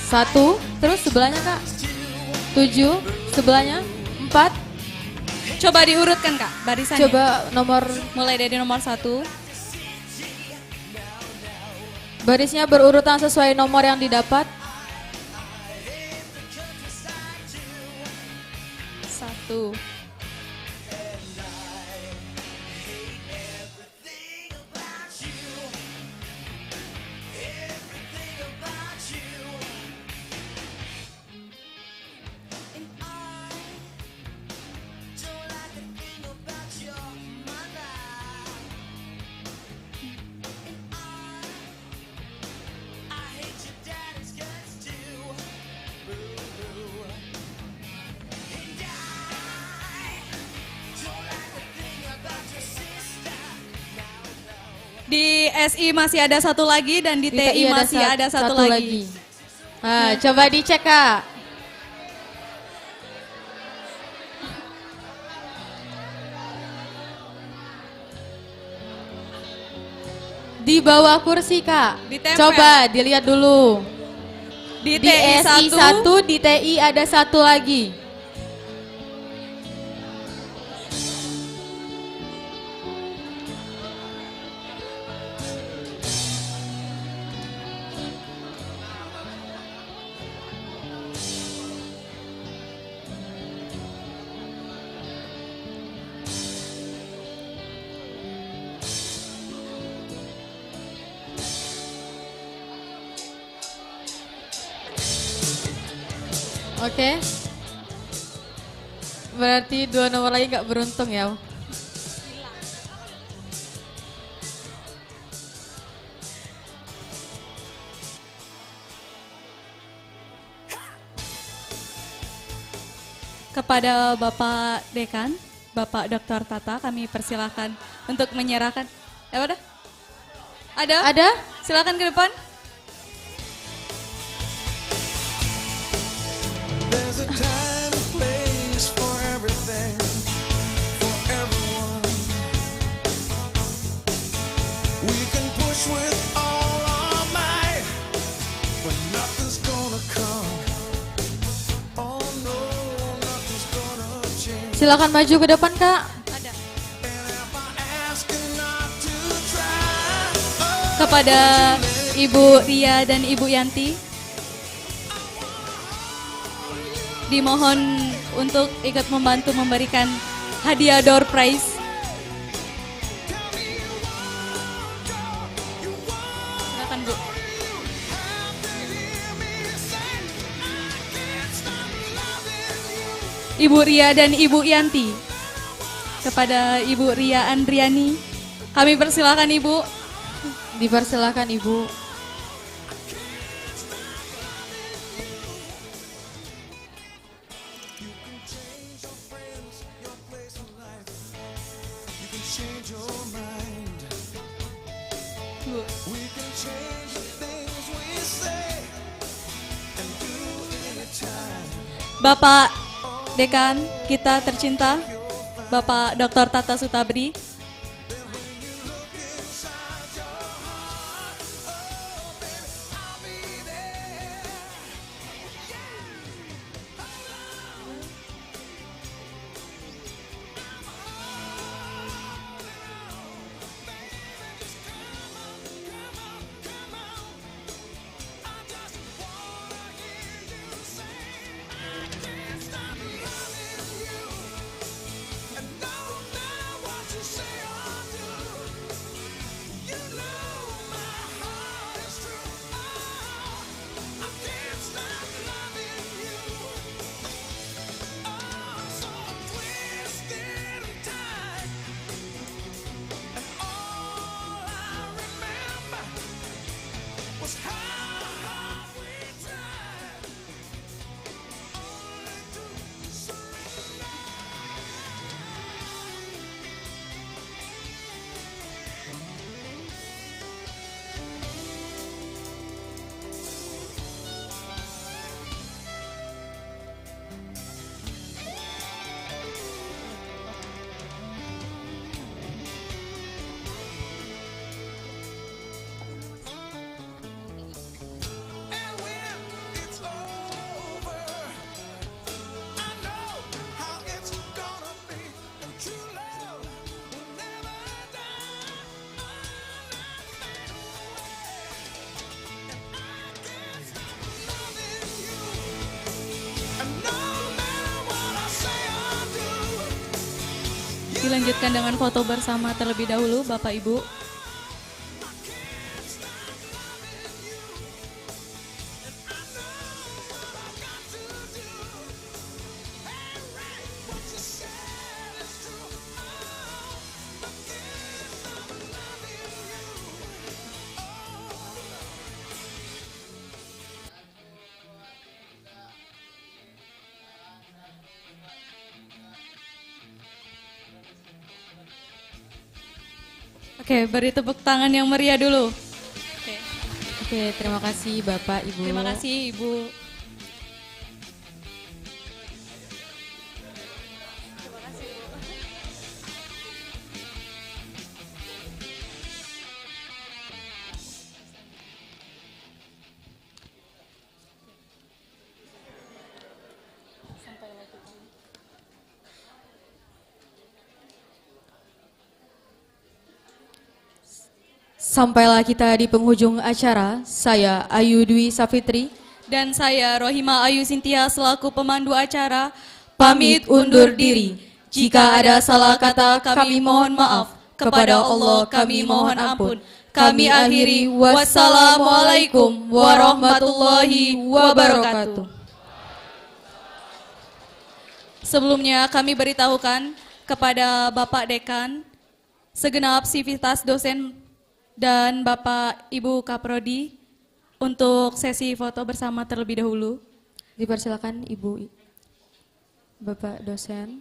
A: Satu, terus sebelahnya Kak. 7, sebelahnya 4.
B: Coba diurutkan Kak, barisannya.
A: Coba nomor,
B: Mulai dari nomor 1.
A: barisnya berurutan sesuai nomor yang didapat.
B: 1. Di SI masih ada 1 lagi dan di TI masih ada satu lagi.
A: Nah, coba dicek Kak. Di bawah kursi Kak.
B: Ditempel.
A: Coba dilihat dulu.
B: Di
A: Di
B: TI
A: SI 1, di TI ada 1 lagi. Oke. Berarti 2 nomor lagi nggak beruntung ya.
B: Kepada Bapak Dekan, Bapak Dr. Tata, kami persilahkan untuk menyerahkan. Udah? Ada?
A: Ada?
B: Silakan ke depan.
G: There's a time and place for everything, for everyone. We can push with all our might, but nothing's gonna come. Oh no, nothing's gonna change.
A: Silakan maju ke depan Kak.
B: Ada.
G: And if I ask you not to try,
B: Kepada Ibu Ria dan Ibu Yanti, dimohon untuk ikut membantu memberikan hadiah door prize. Silakan Bu. Ibu Ria dan Ibu Yanti. Kepada Ibu Ria Andriani, kami persilakan Ibu.
A: Dipersilakan Ibu.
G: change your mind. We can change the things we say and do anytime.
B: Bapak Dekan kita tercinta, Bapak Dr. Tata Sutabri. Dilanjutkan dengan foto bersama terlebih dahulu Bapak Ibu. Oke, beri tepuk tangan yang meriah dulu.
A: Oke, terima kasih Bapak, Ibu.
B: Terima kasih Ibu.
A: Sampailah kita di penghujung acara. Saya Ayu Dwi Safitri
B: Dan saya Rohima Ayu Sintia selaku pemandu acara
A: pamit undur diri. Jika ada salah kata kami mohon maaf. Kepada Allah kami mohon ampun. Kami akhiri. Wassalamualaikum warahmatullahi wabarakatuh.
B: Sebelumnya kami beritahukan kepada Bapak Dekan, segenap sivitas dosen dan Bapak Ibu Kaprodi untuk sesi foto bersama terlebih dahulu.
A: Dipersilakan Ibu Bapak dosen.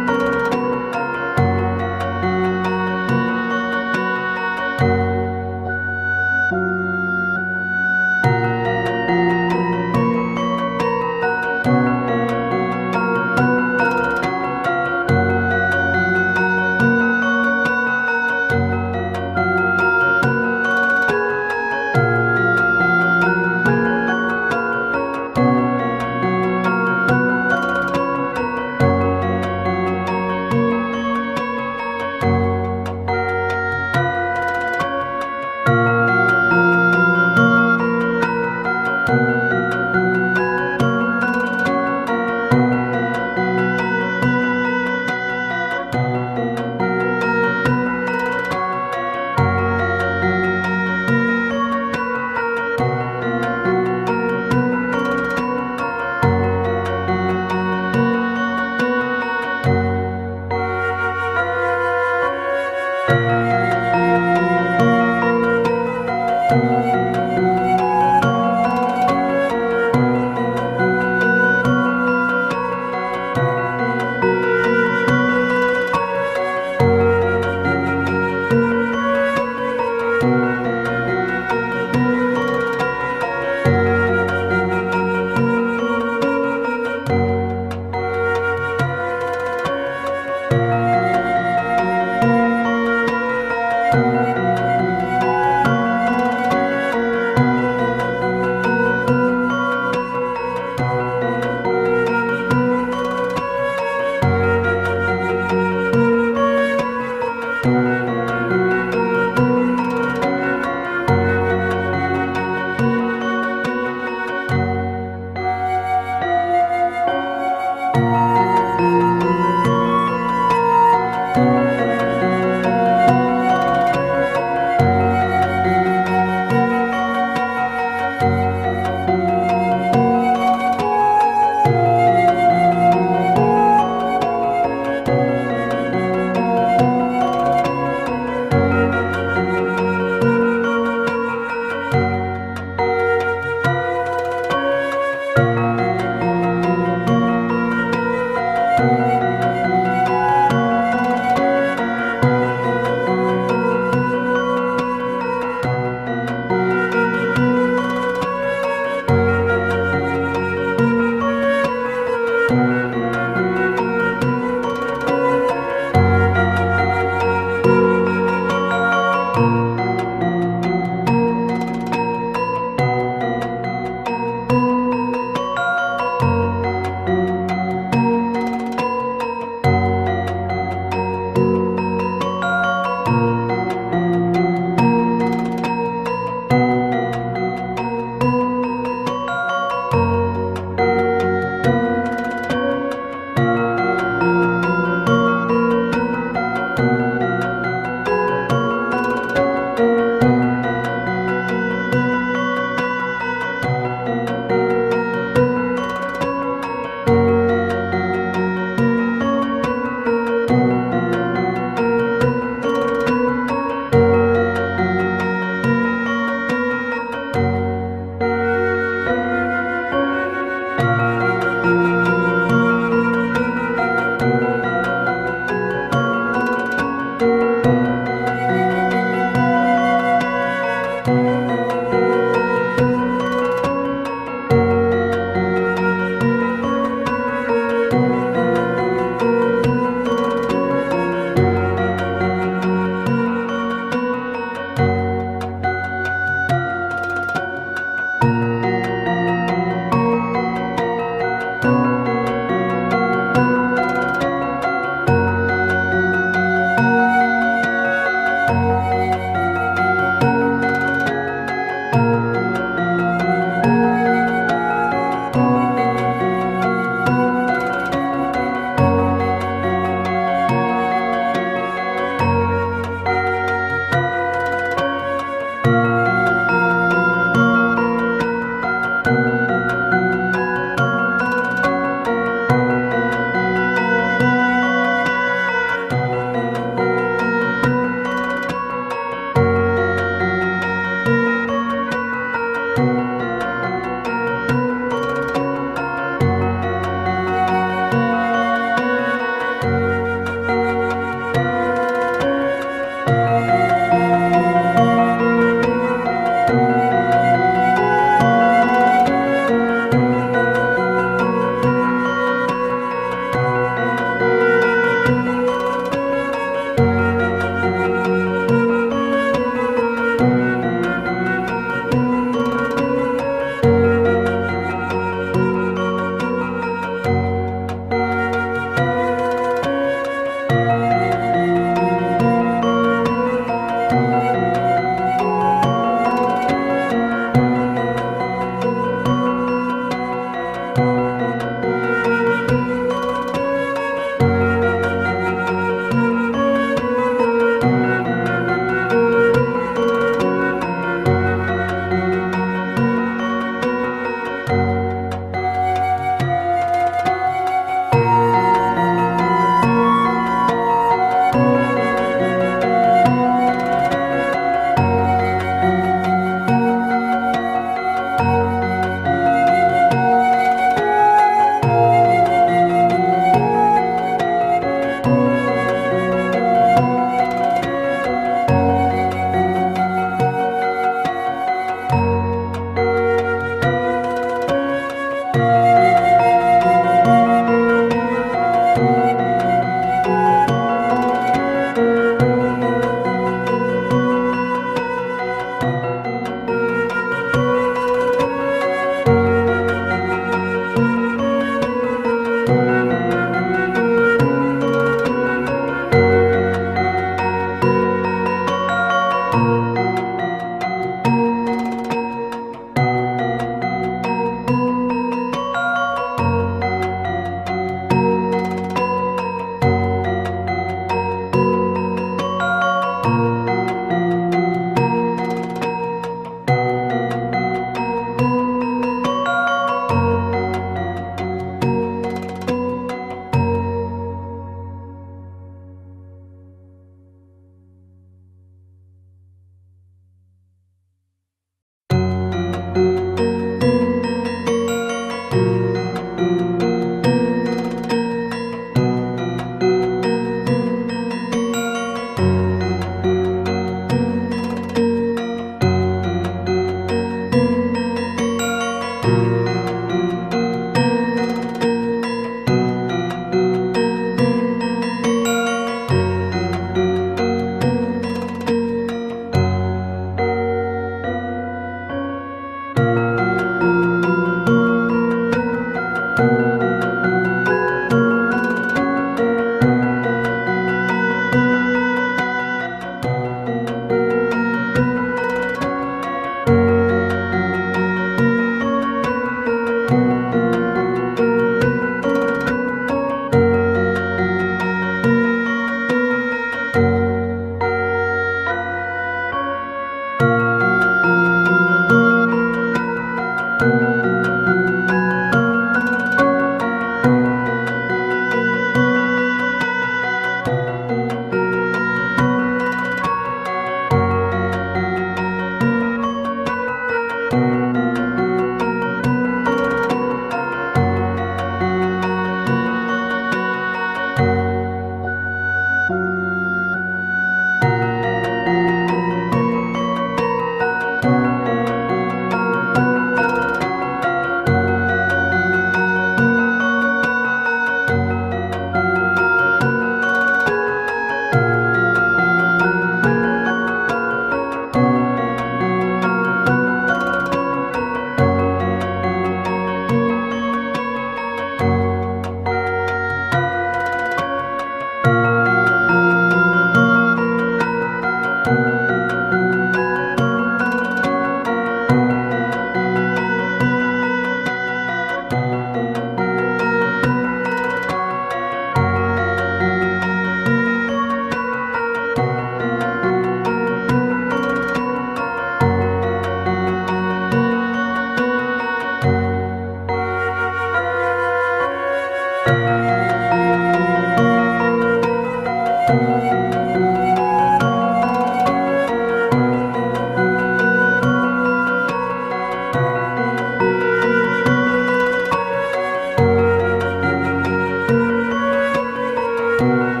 G: Thank you.